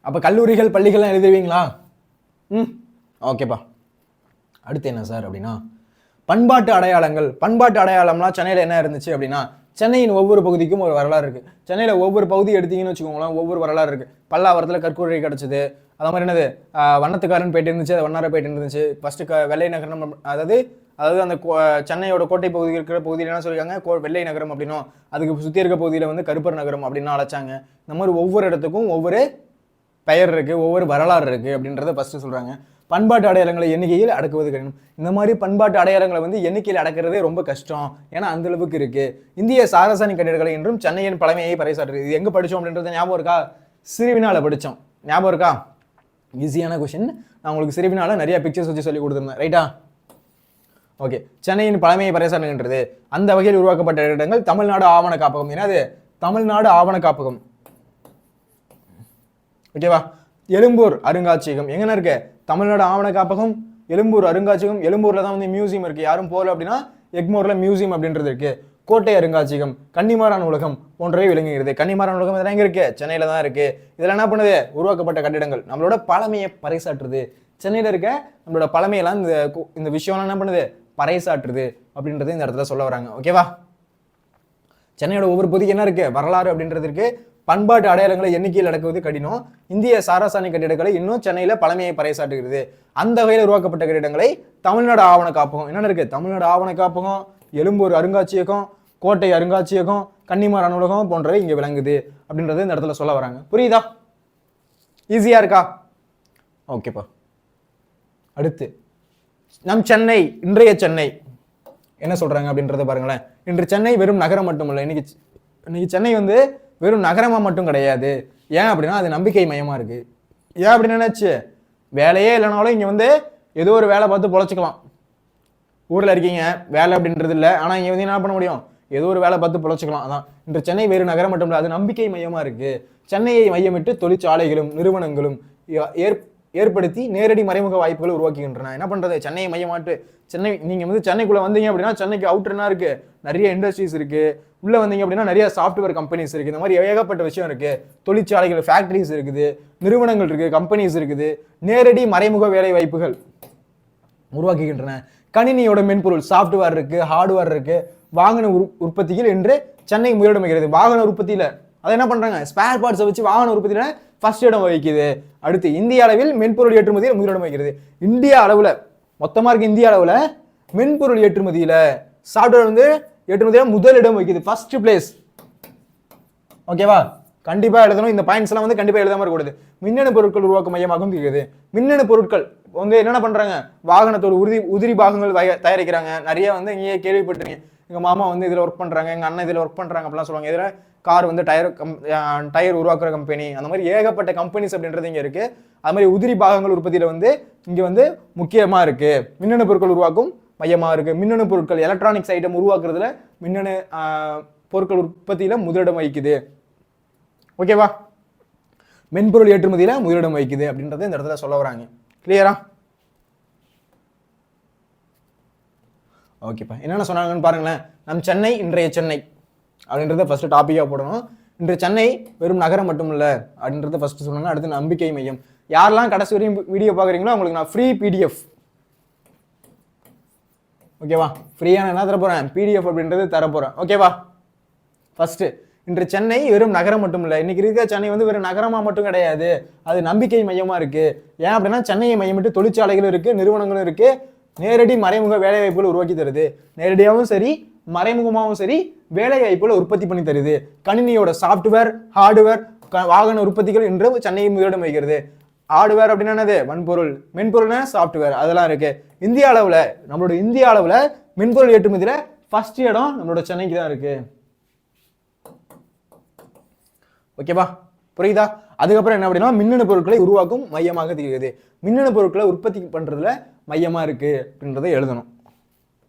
அப்ப கல்லூரிகள், பள்ளிகள்லாம் எழுதுவீங்களா? ஓகேப்பா. அடுத்து என்ன சார் அப்படின்னா பண்பாட்டு அடையாளங்கள். பண்பாட்டு அடையாளம்லாம் சென்னையில என்ன இருந்துச்சு அப்படின்னா, சென்னையின் ஒவ்வொரு பகுதிக்கும் ஒரு வரலாறு இருக்கு. சென்னையில ஒவ்வொரு பகுதி எடுத்தீங்கன்னு வச்சுக்கோங்களேன், ஒவ்வொரு வரலாறு இருக்கு. பல்லாவரத்துல கற்கூரை கிடைச்சது, அது மாதிரி என்னது, வண்ணத்துக்காரன் பேட்டு இருந்துச்சு, அது வண்ணார பேட்டு இருந்துச்சு. ஃபர்ஸ்ட் வெள்ளை நகரம், அதாவது அந்த சென்னையோட கோட்டை பகுதி இருக்கிற பகுதியில் என்ன சொல்லியிருக்காங்க, வெள்ளை நகரம் அப்படின்னும், அதுக்கு சுற்றி இருக்க பகுதியில் வந்து கருப்பர் நகரம் அப்படின்னு அழைச்சாங்க. இந்த மாதிரி ஒவ்வொரு இடத்துக்கும் ஒவ்வொரு பெயர் இருக்கு, ஒவ்வொரு வரலாறு இருக்கு அப்படின்றத ஃபர்ஸ்ட் சொல்றாங்க. பண்பாட்டு அடையாளங்களை எண்ணிக்கையில் அடக்குவது கடினம். இந்த மாதிரி பண்பாட்டு அடையாளங்களை வந்து எண்ணிக்கையில் அடக்கிறதே ரொம்ப கஷ்டம், ஏன்னா அந்த அளவுக்கு இருக்கு. இந்திய சாரசாணி கட்டிடக்கலை என்றும் சென்னையின் பழமையை பறைசாற்றுது. இது எங்க படிச்சோம் அப்படின்றது ஞாபகம் இருக்கா? சிறுவினால படிச்சோம், ஞாபகம் இருக்கா? ஈஸியான கொஸ்டின். நான் உங்களுக்கு சிறுவினால நிறைய பிக்சர்ஸ் வச்சு சொல்லி கொடுத்துருந்தேன், ரைட்டா? ஓகே, சென்னையின் பழமையை பறைசாற்றுகின்றது. அந்த வகையில் உருவாக்கப்பட்ட இடங்கள் தமிழ்நாடு ஆவண காப்பகம். என்னது, தமிழ்நாடு ஆவண காப்பகம். ஓகேவா? எழும்பூர் அருங்காட்சியகம் எங்கன்னா இருக்கு, தமிழ்நாடு ஆவண காப்பகம், எழும்பூர் அருங்காட்சியகம். எழும்பூர்ல தான் வந்து மியூசியம் இருக்கு. யாரும் போகல அப்படின்னா எக்மோர்ல மியூசியம் அப்படின்றது இருக்கு. கோட்டை அருங்காட்சியகம், கன்னிமாரான் உலகம் போன்றவை விளங்குகிறது. கன்னிமாரான் உலகம் இதெல்லாம் எங்க இருக்கு, சென்னையில தான் இருக்கு. இதெல்லாம் என்ன பண்ணுது, உருவாக்கப்பட்ட கட்டிடங்கள் நம்மளோட பழமையை பறைசாற்றுது. சென்னையில இருக்க நம்மளோட பழமையெல்லாம் இந்த விஷயம்லாம் என்ன பண்ணுது, பறைசாற்றுது அப்படின்றது இந்த இடத்துல சொல்ல வராங்க. ஓகேவா? சென்னையோட ஒவ்வொரு பகுதிக்கு என்ன இருக்கு, வரலாறு அப்படின்றது இருக்கு. பண்பாட்டு அடையாளங்களை எண்ணிக்கையில் அடக்குவது கடினம். இந்திய சாரசாணி கட்டிடக்கலை இன்னும் சென்னையில பழமையை பறைசாற்றுகிறது. அந்த வகையில் உருவாக்கப்பட்ட கட்டிடங்களை தமிழ்நாடு ஆவண காப்பகம் என்னென்ன இருக்கு, தமிழ்நாடு ஆவண காப்பகம், எழும்பூர் அருங்காட்சியகம், கோட்டை அருங்காட்சியகம், கன்னிமாரான் உலகம் போன்றவை இங்க விளங்குது அப்படின்றது இந்த இடத்துல சொல்ல வராங்க. புரியுதா? ஈஸியா இருக்கா? ஓகேப்பா. அடுத்து நம் சென்னை, இன்றைய சென்னை என்ன சொல்றாங்க அப்படின்றத பாருங்களேன். இன்று சென்னை வெறும் நகரம் மட்டும் இல்லை, இன்னைக்கு சென்னை வந்து வெறும் நகரமா மட்டும் கிடையாது. ஏன் அப்படின்னா அது நம்பிக்கை மையமா இருக்கு. ஏன் அப்படின்னு நினைச்சு வேலையே இல்லைனாலும் இங்க வந்து ஏதோ ஒரு வேலை பார்த்து பொழைச்சிக்கலாம். ஊர்ல இருக்கீங்க, வேலை அப்படின்றது இல்லை, ஆனா இங்க வந்து என்ன பண்ண முடியும், ஏதோ ஒரு வேலை பார்த்து பொழைச்சிக்கலாம். அதான் இன்று சென்னை வேறு நகரம் மட்டும் இல்லை, அது நம்பிக்கை மையமா இருக்கு. சென்னையை மையமிட்டு தொழிற்சாலைகளும் நிறுவனங்களும் ஏற்படுத்தி நேரடி மறைமுக வாய்ப்புகளை உருவாக்குகின்றன. என்ன பண்றது, சென்னையை மையமாட்டு சென்னை, நீங்க வந்து சென்னைக்குள்ள வந்தீங்க அப்படின்னா சென்னைக்கு அவுட்டர் என்ன இருக்கு, நிறைய இண்டஸ்ட்ரீஸ் இருக்கு. உள்ள வந்தீங்க அப்படின்னா நிறைய சாஃப்ட்வேர் கம்பெனிஸ் இருக்கு. இந்த மாதிரி ஏகப்பட்ட விஷயம் இருக்கு. தொழிற்சாலைகள், ஃபேக்டரிஸ் இருக்குது, நிறுவனங்கள் இருக்கு, கம்பெனிஸ் இருக்குது. நேரடி மறைமுக வேலை வாய்ப்புகள் உருவாக்குகின்றன. கணினியோட மென்பொருள் சாஃப்ட்வேர் இருக்கு, ஹார்ட்வேர் இருக்கு. வாகன உற்பத்தியில் என்று சென்னை முதலிடம் வகிக்கிறது. வாகன உற்பத்தியில அதை என்ன பண்றாங்க, ஸ்பேர் பார்ட்ஸை வச்சு வாகன உற்பத்தியில ஃபர்ஸ்ட் இடம் வகிக்குது. அடுத்து இந்திய அளவில் மென்பொருள் ஏற்றுமதியில் முதலிடம் வகிக்கிறது. இந்தியா அளவுல மொத்தமா இருக்கு, இந்திய அளவுல மென்பொருள் ஏற்றுமதியில சாஃப்ட்வேர் வந்து ஏற்றுமதியில முதலிடம் வகிக்குது, ஃபர்ஸ்ட் பிளேஸ். ஓகேவா, கண்டிப்பா எழுதணும். இந்த பாயிண்ட்ஸ் எல்லாம் வந்து கண்டிப்பா எழுதாம இருக்கக்கூடாது. மின்னணு பொருட்கள் உருவாக்கும் மையமாகவும் இருக்குது. மின்னணு பொருட்கள் வந்து என்னென்ன பண்றாங்க, வாகனத்தோட உதிரி பாகங்கள் தயாரிக்கிறாங்க. நிறைய வந்து இங்கே கேள்விப்பட்டிருக்கீங்க, எங்க மாமா வந்து இதுல ஒர்க் பண்றாங்க, எங்க அண்ணன் இதுல ஒர்க் பண்றாங்க அப்படிலாம் சொல்லுவாங்க. இதுல கார் வந்து டயர் உருவாக்குற கம்பெனி, அந்த மாதிரி ஏகப்பட்ட கம்பெனிஸ் அப்படின்றது இங்க இருக்கு. அது மாதிரி உதிரி பாகங்கள் உற்பத்தியில வந்து இங்க வந்து முக்கியமா இருக்கு. மின்னணு பொருட்கள் உருவாக்கும் மையமா இருக்கு. மின்னணு பொருட்கள் எலக்ட்ரானிக்ஸ் ஐட்டம் உருவாக்குறதுல மின்னணு பொருட்கள் உற்பத்தியில முதலிடம் வகிக்குது. ஓகேவா, மென்பொருள் ஏற்றுமதியில முதலிடம் வகிக்குது அப்படின்றத இந்த இடத்துல சொல்ல வராங்க. கிளியரா? ஓகேப்பா, என்னென்ன சொன்னாங்கன்னு பாருங்களேன். நம் சென்னை, இன்றைய சென்னை அப்படின்றத ஃபர்ஸ்ட் டாபிக்கா போடணும். இன்று சென்னை வெறும் நகரம் மட்டும் இல்லை அப்படின்றத ஃபர்ஸ்ட் சொன்னாங்க. அடுத்து நம்பிக்கை மையம். யாரெல்லாம் கடைசி வரையும் வீடியோ பார்க்குறீங்களோ உங்களுக்கு நான் ஃப்ரீ பிடிஎஃப், ஓகேவா, ஃப்ரீயான என்ன தரப்போறேன், பிடிஎஃப் அப்படின்றது தரப்போறேன். ஓகேவா, ஃபர்ஸ்ட் இன்று சென்னை வெறும் நகரம் மட்டும் இல்லை. இன்னைக்கு இருக்க சென்னை வந்து வெறும் நகரமா மட்டும் கிடையாது, அது நம்பிக்கை மையமா இருக்கு. ஏன் அப்படின்னா சென்னையை மையமிட்டு தொழிற்சாலைகளும் இருக்கு, நிறுவனங்களும் இருக்கு. நேரடி மறைமுக வேலை வாய்ப்புகள் உருவாக்கி தருது. நேரடியாகவும் சரி மறைமுகமாகவும் சரி வேலை வாய்ப்புகளை உற்பத்தி பண்ணி தருது. கணினியோட சாஃப்ட்வேர், ஹார்ட்வேர், வாகன உற்பத்திகள் என்று சென்னையை முதலிடம் வைக்கிறது. ஹார்ட்வேர் அப்படின்னா என்னது, வன்பொருள். மென்பொருள்னா சாஃப்ட்வேர், அதெல்லாம் இருக்கு. இந்திய அளவுல, நம்மளோட இந்திய அளவுல மென்பொருள் ஏற்றுமதியில ஃபர்ஸ்ட் இடம் நம்மளோட சென்னைக்கு தான் இருக்கு. ஓகேவா, புரியுதா? அதுக்கப்புறம் என்ன அப்படின்னா மின்னணு பொருட்களை உருவாக்கும் மையமாக திகழ்கிறது. மின்னணு பொருட்களை உற்பத்தி பண்றதுல மையமா இருக்கு அப்படின்றத எழுதணும்.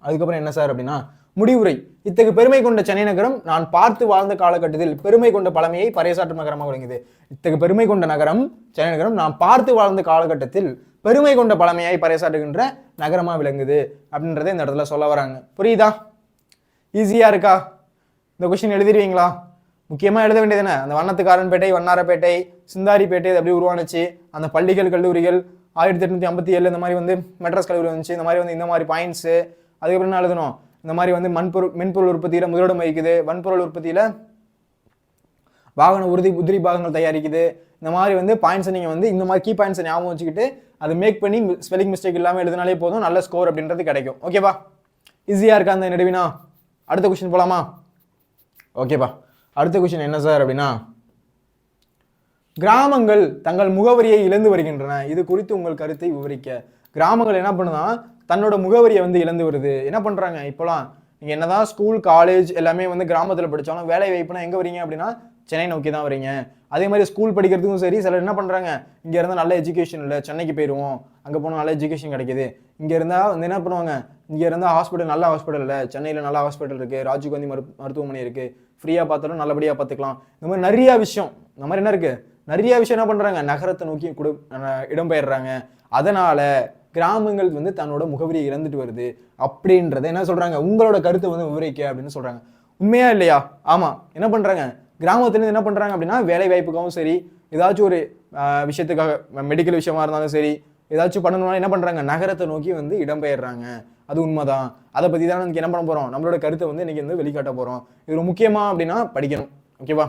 அதுக்கப்புறம் என்ன சார் அப்படின்னா முடிவுரை. இத்தகைய பெருமை கொண்ட சென்னை நகரம் நான் பார்த்து வாழ்ந்த காலகட்டத்தில் பெருமை கொண்ட பழமையை பறைசாற்றும் நகரமாக விளங்குது. இத்தகைய பெருமை கொண்ட நகரம் சென்னை நகரம் நான் பார்த்து வாழ்ந்த காலகட்டத்தில் பெருமை கொண்ட பழமையை பறைசாற்றுகின்ற நகரமா விளங்குது அப்படின்றத இந்த இடத்துல சொல்ல வராங்க. புரியுதா? ஈஸியா இருக்கா? இந்த கொஸ்டின் எழுதிருவீங்களா? முக்கியமா எழுத வேண்டியது என்ன, அந்த வண்ணத்துக்காரன்பேட்டை, வண்ணாரப்பேட்டை, சிந்தாரிப்பேட்டை அப்படி உருவானுச்சு. அந்த பள்ளிகள், கல்லூரிகள் 1857 இந்த மாதிரி வந்து மெட்ராஸ் கல்லூரி வந்துச்சு. இந்த மாதிரி வந்து இந்த மாதிரி பாயிண்ட்ஸ். அதுக்கப்புறம் என்ன எழுதணும், இந்த மாதிரி வந்து மென்பொருள் உற்பத்தியில முதலிடம் வகிக்குது. வன்பொருள் உற்பத்தியில வாகன உதிரி பாகங்கள் தயாரிக்குது. இந்த மாதிரி வந்து பாயிண்ட்ஸ் நீங்க வந்து இந்த மாதிரி கீ பாயிண்ட்ஸ் ஞாபகம் வச்சுக்கிட்டு அதை மேக் பண்ணி ஸ்பெல்லிங் மிஸ்டேக் இல்லாமல் எழுதினாலே போதும், நல்ல ஸ்கோர் அப்படின்றது கிடைக்கும். ஓகேவா, ஈஸியா இருக்கா அந்த நெடுவினா? அடுத்த கொஸ்டின் போலாமா? ஓகேப்பா, அடுத்த கொஸ்டின் என்ன சார் அப்படின்னா கிராமங்கள் தங்கள் முகவரியை இழந்து வருகின்றன, இது குறித்து உங்கள் கருத்தை விவரிக்க. கிராமங்கள் என்ன பண்ணுதான், தன்னோட முகவரியை வந்து இழந்து வருது. என்ன பண்றாங்க இப்போலாம், நீங்க என்னதான் ஸ்கூல் காலேஜ் எல்லாமே வந்து கிராமத்துல படிச்சாலும் வேலை வாய்ப்புனா எங்க வரீங்க அப்படின்னா சென்னை நோக்கி தான் வரீங்க. அதே மாதிரி ஸ்கூல் படிக்கிறதுக்கும் சரி, சிலர் என்ன பண்றாங்க, இங்க இருந்தா நல்ல எஜுகேஷன் இல்லை, சென்னைக்கு போயிடுவோம், அங்க போனா நல்ல எஜுகேஷன் கிடைக்குது. இங்க இருந்தா வந்து என்ன பண்ணுவாங்க, இங்க இருந்தா ஹாஸ்பிட்டல், நல்ல ஹாஸ்பிட்டல் இல்லை, சென்னையில நல்ல ஹாஸ்பிட்டல் இருக்கு, ராஜீவ்காந்தி மருத்துவமனை இருக்கு, ஃப்ரீயா பார்த்தாலும் நல்லபடியா பார்த்துக்கலாம். இந்த மாதிரி நிறைய விஷயம், இந்த மாதிரி என்ன இருக்கு, நிறைய விஷயம் என்ன பண்றாங்க, நகரத்தை நோக்கி இடம்பெயர்றாங்க. அதனால கிராமங்கள் வந்து தன்னோட முகவரியை இழந்துட்டு வருது அப்படின்றத என்ன சொல்றாங்க, உங்களோட கருத்தை வந்து விவரிக்க அப்படின்னு சொல்றாங்க. உண்மையா இல்லையா? ஆமா. என்ன பண்றாங்க, கிராமத்துல என்ன பண்றாங்க அப்படின்னா வேலை வாய்ப்புக்காகவும் சரி, ஏதாச்சும் ஒரு விஷயத்துக்காக, மெடிக்கல் விஷயமா இருந்தாலும் சரி, ஏதாச்சும் பண்ணணும்னா என்ன பண்றாங்க, நகரத்தை நோக்கி வந்து இடம்பெயர்றாங்க. அது உண்மைதான். அதை பத்தி தான் இன்னைக்கு என்ன பண்ண போறோம், நம்மளோட கருத்தை வந்து இன்னைக்கு வந்து வெளிக்காட்ட போறோம். இது முக்கியமா அப்படின்னா படிக்கணும். ஓகேவா,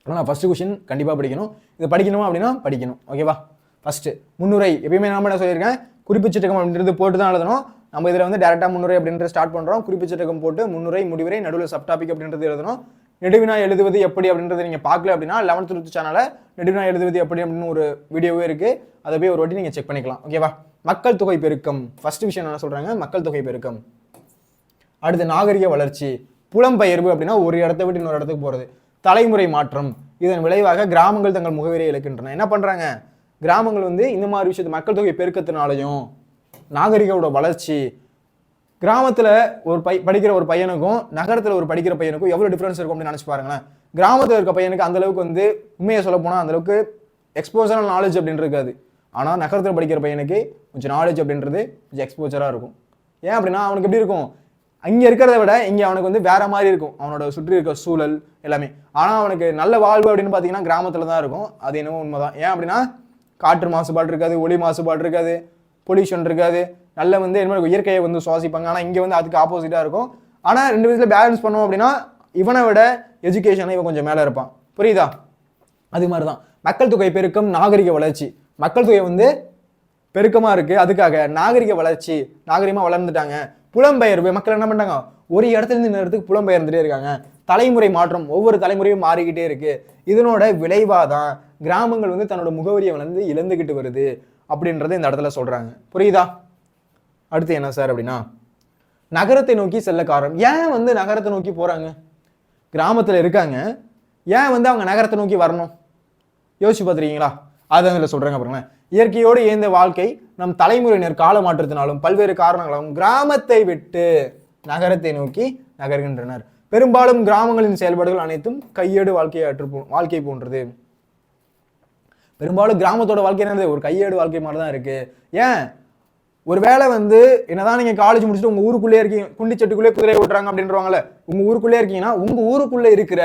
ஆனால் ஃபர்ஸ்ட் கொஸ்டின் கண்டிப்பா படிக்கணும். இது படிக்கணுமா அப்படின்னா படிக்கணும். ஓகேவா, ஃபர்ஸ்ட் முன்னுரை. எப்பயுமே நாம என்ன சொல்லியிருக்கேன், குறிப்பிச்சட்டகம் அப்படின்றது போட்டு தான் எழுதணும். நம்ம இதில் வந்து டேரக்டா முன்னுரை அப்படின்றது ஸ்டார்ட் பண்றோம். குறிப்பிச்சட்டகம் போட்டு முன்னுரை, முடிவுரை, நடுவில் சப் டாபிக் அப்படின்றது எழுதணும். நெடுவினா எழுதுவது எப்படி அப்படின்றத நீங்க பார்க்கல அப்படின்னா 11th 12th சேனல்ல நெடுவினா எழுதுவது எப்படி அப்படின்னு ஒரு வீடியோவே இருக்கு. அதை போய் ஒரு வாட்டி நீங்க செக் பண்ணிக்கலாம். ஓகேவா? மக்கள் தொகை பெருக்கம் ஃபர்ஸ்ட் விஷயம் என்ன சொல்றாங்க? மக்கள் தொகை பெருக்கம். அடுத்து நாகரிக வளர்ச்சி. புலம்பெயர்வு அப்படின்னா ஒரு இடத்தை விட்டு இன்னொரு இடத்துக்கு போறது. தலைமுறை மாற்றம். இதன் விளைவாக கிராமங்கள் தங்கள் முகவரியை இழக்கின்றன. என்ன பண்றாங்க? கிராமங்கள் வந்து இந்த மாதிரி விஷயத்து மக்கள் தொகை பெருக்கத்தினாலையும் நாகரிகோட வளர்ச்சி, கிராமத்துல ஒரு படிக்கிற ஒரு பையனுக்கும் நகரத்துல ஒரு படிக்கிற பையனுக்கும் எவ்வளவு டிஃபரன்ஸ் இருக்கும் அப்படின்னு நினைச்சு பாருங்களேன். கிராமத்துல இருக்க பையனுக்கு அந்த அளவுக்கு வந்து உண்மையை சொல்ல போனா அந்த அளவுக்கு எக்ஸ்போசரல் நாலேஜ் அப்படின்னு இருக்காது. ஆனா நகரத்துல படிக்கிற பையனுக்கு கொஞ்சம் நாலேஜ் அப்படின்றது கொஞ்சம் எக்ஸ்போஜரா இருக்கும். ஏன் அப்படின்னா அவனுக்கு எப்படி இருக்கும்? அங்க இருக்கிறத விட இங்க அவனுக்கு வந்து வேற மாதிரி இருக்கும் அவனோட சுற்றி இருக்க சூழல் எல்லாமே. ஆனா அவனுக்கு நல்ல வாழ்வு அப்படின்னு பாத்தீங்கன்னா கிராமத்துல தான் இருக்கும். அது என்னவோ உண்மைதான். ஏன் அப்படின்னா காற்று மாசுபாடு இருக்காது, ஒளி மாசுபாடு இருக்காது, பொல்யூஷன் இருக்காது, நல்ல வந்து என்ன இயற்கையை வந்து சுவாசிப்பாங்க. ஆனா இங்க வந்து அதுக்கு ஆப்போசிட்டா இருக்கும். ஆனா ரெண்டு விதத்துல பேலன்ஸ் பண்ணோம் அப்படின்னா இவனை விட எஜுகேஷன் இவன் கொஞ்சம் மேல இருப்பான். புரியுதா? அது மாதிரிதான் மக்கள் தொகை பெருக்கம், நாகரிக வளர்ச்சி. மக்கள் தொகை வந்து பெருக்கமா இருக்கு, அதுக்காக நாகரிக வளர்ச்சி, நாகரிகமா வளர்ந்துட்டாங்க. புலம்பெயர்வு, மக்கள் என்ன பண்றாங்க? ஒரு இடத்துல இருந்து இந்த இடத்துக்கு புலம்பெயர்ந்துட்டே இருக்காங்க. தலைமுறை மாற்றம், ஒவ்வொரு தலைமுறையும் மாறிக்கிட்டே இருக்கு. இதனோட விளைவாதான் கிராமங்கள் வந்து தன்னோட முகவரியை வந்து இழந்துகிட்டு வருது அப்படின்றத இந்த இடத்துல சொல்றாங்க. புரியுதா? அடுத்து என்ன சார் அப்படின்னா நகரத்தை நோக்கி செல்ல காரணம். ஏன் வந்து நகரத்தை நோக்கி போறாங்க? கிராமத்துல இருக்காங்க, ஏன் வந்து அவங்க நகரத்தை நோக்கி வரணும்? யோசிச்சு பார்த்துருக்கீங்களா? அதான் இதுல சொல்றாங்க பாருங்களேன். இயற்கையோடு இயந்த வாழ்க்கை நம் தலைமுறையினர் கால மாற்றத்தினாலும் பல்வேறு காரணங்களாலும் கிராமத்தை விட்டு நகரத்தை நோக்கி நகர்கின்றனர். பெரும்பாலும் கிராமங்களின் செயல்பாடுகள் அனைத்தும் கையேடு வாழ்க்கை போன்றது. பெரும்பாலும் கிராமத்தோட வாழ்க்கை என்னது? ஒரு கையேடு வாழ்க்கை மாதிரி தான் இருக்கு. ஏன்? ஒரு வேளை வந்து என்னதான் நீங்க காலேஜ் முடிச்சுட்டு உங்க ஊருக்குள்ளே இருக்கீங்க, குண்டிச்சட்டுக்குள்ளே குதிரை ஓட்டுறாங்க அப்படின்றவாங்கல்ல, உங்க ஊருக்குள்ளே இருக்கீங்கன்னா உங்க ஊருக்குள்ள இருக்கிற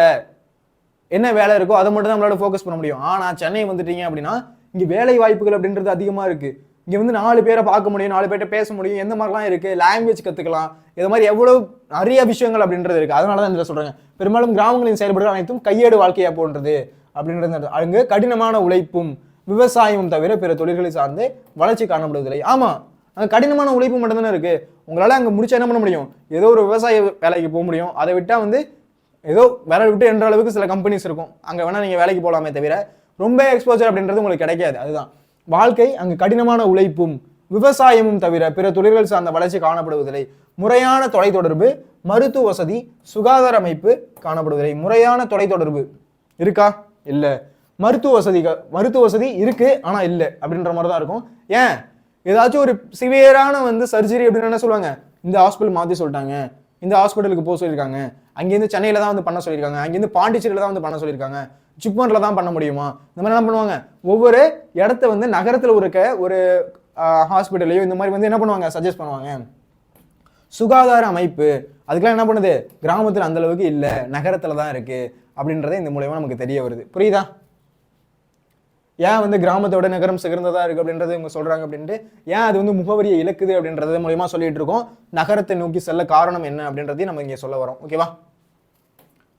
என்ன வேலை இருக்கோ அதை மட்டும் தான் நம்மளால ஃபோக்கஸ் பண்ண முடியும். ஆனா சென்னை வந்துட்டீங்க அப்படின்னா இங்க வேலை வாய்ப்புகள் அப்படின்றது அதிகமா இருக்கு. இங்க வந்து 4 பேரை பார்க்க முடியும், 4 பேர்ட்ட பேச முடியும், எந்த மாதிரிலாம் இருக்கு, லாங்குவேஜ் கத்துக்கலாம், இது மாதிரி எவ்வளவு நிறைய விஷயங்கள் அப்படின்றது இருக்கு. அதனாலதான் இதுல சொல்றாங்க பெரும்பாலும் கிராமங்களின் செயல்பாடுகள் அனைத்தும் கையேடு வாழ்க்கையா போன்றது அப்படின்றது. அங்கு கடினமான உழைப்பும் விவசாயமும் தவிர பிற தொழில்களை சார்ந்து வளர்ச்சி காணப்படுவதில்லை. ஆமா, அங்க கடினமான உழைப்பு மட்டும் தானே இருக்கு. உங்களால அங்க முடிச்சா என்ன பண்ண முடியும்? ஏதோ ஒரு விவசாய வேலைக்கு போக முடியும். அதை விட்டா வந்து ஏதோ வேலை விட்டு என்ற அளவுக்கு சில கம்பெனிஸ் இருக்கும், அங்க வேணா நீங்க வேலைக்கு போகலாமே தவிர ரொம்ப எக்ஸ்போஜர் அப்படின்றது உங்களுக்கு கிடைக்காது. அதுதான் வாழ்க்கை. அங்கு கடினமான உழைப்பும் விவசாயமும் தவிர பிற தொழில்கள் சார்ந்த வளர்ச்சி காணப்படுவதில்லை. முறையான தொலைத்தொடர்பு, மருத்துவ வசதி, சுகாதார அமைப்பு காணப்படுவதில்லை. முறையான தொலைத்தொடர்பு இருக்கா? இல்ல. மருத்துவ வசதி இருக்கு ஆனா இல்ல அப்படின்ற மாதிரி தான் இருக்கும். ஏன்? ஏதாச்சும் ஒரு சிவியரான வந்து சர்ஜரி அப்படின்னு என்ன சொல்லுவாங்க? இந்த ஹாஸ்பிட்டல் மாத்தி சொல்லிட்டாங்க, இந்த ஹாஸ்பிட்டலுக்கு போக சொல்லியிருக்காங்க, அங்கேருந்து சென்னையில தான் வந்து பண்ண சொல்லியிருக்காங்க, அங்கேருந்து பாண்டிச்சேரியில தான் வந்து பண்ண சொல்லியிருக்காங்க, ஜிப்மர்ல தான் பண்ண முடியுமா? இந்த மாதிரி என்ன பண்ணுவாங்க? ஒவ்வொரு இடத்த வந்து நகரத்துல இருக்க ஒரு ஹாஸ்பிட்டலையோ இந்த மாதிரி வந்து என்ன பண்ணுவாங்க? சஜஸ்ட் பண்ணுவாங்க. சுகாதார அமைப்பு அதுக்கெல்லாம் என்ன பண்ணுது? கிராமத்துல அந்த அளவுக்கு இல்ல, நகரத்துல தான் இருக்கு அப்படின்றத இந்த மூலமா நமக்கு தெரிய வருது. புரியுதா? ஏன் வந்து கிராமத்தோட நகரம் சிறந்ததா இருக்கு அப்படின்றத இவங்க சொல்றாங்க அப்படின்ட்டு, ஏன் அது வந்து முகவரியை இழக்குது அப்படின்றது மூலமா சொல்லிட்டு இருக்கோம். நகரத்தை நோக்கி செல்ல காரணம் என்ன அப்படின்றதையும் நம்ம இங்க சொல்ல வரோம். ஓகேவா?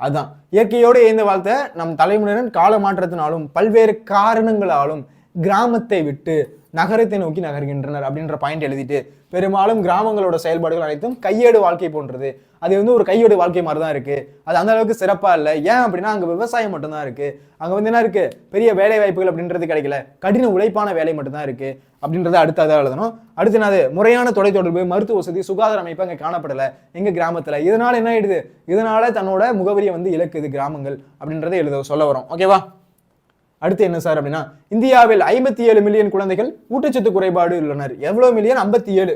அதுதான் இயற்கையோடு இயந்த வாழ்த்த நம் தலைமுறையினர் கால மாற்றத்தினாலும் பல்வேறு காரணங்களாலும் கிராமத்தை விட்டு நகரத்தை நோக்கி நகர்கின்றனர் அப்படின்ற பாயிண்ட் எழுதிட்டு, பெரும்பாலும் கிராமங்களோட செயல்பாடுகள் அனைத்தும் கையேடு வாழ்க்கை போன்றது. அது வந்து ஒரு கையேடு வாழ்க்கை மாதிரி தான் இருக்கு. அது அந்த அளவுக்கு சிறப்பா இல்லை. ஏன் அப்படின்னா அங்க விவசாயம் மட்டும்தான் இருக்கு. அங்க வந்து என்ன இருக்கு? பெரிய வேலை வாய்ப்புகள் அப்படின்றது கிடைக்கல, கடின உழைப்பான வேலை மட்டும்தான் இருக்கு அப்படின்றத அடுத்ததாக எழுதணும். அடுத்து என்னது? முறையான தொலைத்தொடர்பு, மருத்துவ வசதி, சுகாதார அமைப்பு அங்க காணப்படல எங்க கிராமத்துல. இதனால என்ன ஆயிடுது? இதனால தன்னோட முகவரியை வந்து இழக்குது கிராமங்கள் அப்படின்றத சொல்ல வரோம். ஓகேவா? அடுத்து என்ன சார் அப்படின்னா, இந்தியாவில் 57 மில்லியன் குழந்தைகள் ஊட்டச்சத்து குறைபாடு உள்ளனர். எவ்வளவு மில்லியன்? 57.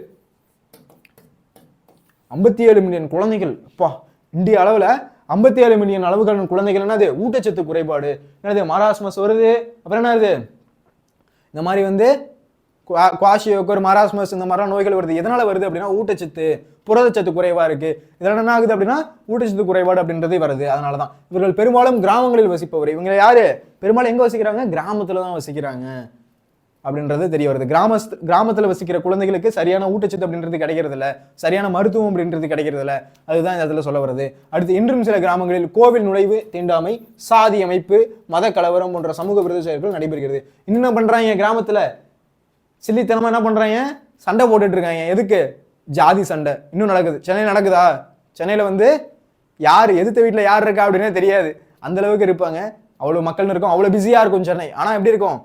57 மில்லியன் குழந்தைகள். அப்பா, இந்திய அளவுல 57 மில்லியன் அளவுகள் குழந்தைகள் என்னது? ஊட்டச்சத்து குறைபாடு. என்னது? மராஸ்மஸ் வருது. அப்புறம் என்னது? இந்த மாதிரி வந்து குவாஷியோக்கர், மராஸ்மஸ் இந்த மாதிரிலாம் நோய்கள் வருது. எதனால வருது அப்படின்னா ஊட்டச்சத்து, புரதச்சத்து குறைவா இருக்கு. இதனால என்ன ஆகுது அப்படின்னா ஊட்டச்சத்து குறைபாடு அப்படின்றதே வருது. அதனாலதான் இவர்கள் பெரும்பாலும் கிராமங்களில் வசிப்பவர். இவங்க யாரு? பெரும்பாலும் எங்க வசிக்கிறாங்க? கிராமத்துல தான் வசிக்கிறாங்க அப்படின்றது தெரிய வருது. கிராமத்துல வசிக்கிற குழந்தைகளுக்கு சரியான ஊட்டச்சத்து அப்படின்றது கிடைக்கிறது இல்ல, சரியான மருத்துவம் அப்படின்றது கிடைக்கிறது இல்ல. அதுதான் இந்த இடத்துல சொல்ல வருது. அடுத்து, இன்றும் சில கிராமங்களில் கோவில் நுழைவு, தீண்டாமை, சாதி அமைப்பு, மத கலவரம் போன்ற சமூக விரோத செயல்கள் நடைபெறுகிறது. இன்னும் என்ன பண்றாங்க? கிராமத்துல சில்லித்தனமா என்ன பண்றாங்க? சண்டை போட்டுட்டு இருக்காங்க. எதுக்கு? ஜாதி சண்டை இன்னும் நடக்குது. சென்னை நடக்குதா? சென்னையில வந்து யார் எதிர்த்த வீட்டில் யார் இருக்கா அப்படின்னே தெரியாது, அந்த அளவுக்கு இருப்பாங்க. அவ்வளோ மக்கள் இருக்கும், அவ்வளோ பிஸியாக இருக்கும் சென்னை. ஆனால் எப்படி இருக்கும்,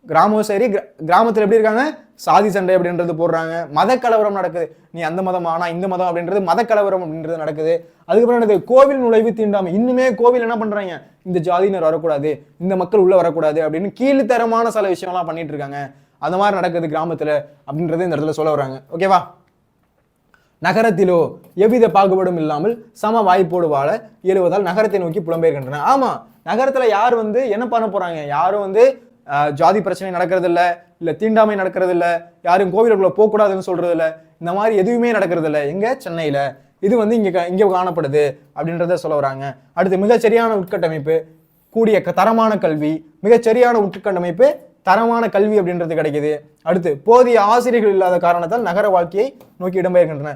கிராமம் சரி, கிராமத்தில் எப்படி இருக்காங்க, சாதி சண்டை அப்படின்றது போடுறாங்க, மத கலவரம் நடக்குது. நீ அந்த மதம் ஆனா இந்த மதம் அப்படின்றது மத கலவரம் அப்படின்றது நடக்குது. அதுக்கப்புறம் என்னது, கோவில் நுழைவு தீண்டாமை. இன்னுமே கோவில் என்ன பண்றாங்க, இந்த ஜாதியினர் வரக்கூடாது, இந்த மக்கள் உள்ள வரக்கூடாது அப்படின்னு கீழ்த்தரமான சில விஷயம்லாம் பண்ணிட்டு இருக்காங்க. அந்த மாதிரி நடக்குது கிராமத்துல அப்படின்றது இந்த இடத்துல சொல்ல வராங்க. ஓகேவா? நகரத்திலோ எவ்வித பாகுபாடும் இல்லாமல் சம வாய்ப்போடு வாழ இயலுவதால் நகரத்தை நோக்கி புலம்பெயர்கின்றன. ஆமா, நகரத்துல யார் என்ன பண்ண போறாங்க, யாரும் ஜாதி பிரச்சனை நடக்கிறது இல்ல தீண்டாமை நடக்கிறது இல்ல, யாரும் கோவிலுக்குள்ள போக கூடாதுன்னு சொல்றது இல்ல, இந்த மாதிரி எதுவுமே நடக்கிறது இல்ல எங்க சென்னையில. இது இங்க காணப்படுது அப்படின்றத சொல்ல வராங்க. அடுத்து, மிகச்சரியான உட்கட்டமைப்பு, கூடிய தரமான கல்வி, மிகச்சரியான உட்கட்டமைப்பு, தரமான கல்வி அப்படின்றது கிடைக்குது. அடுத்து, போதிய ஆசிரியர்கள் இல்லாத காரணத்தால் நகர வாழ்க்கையை நோக்கி இடம்பெயர்கின்றன.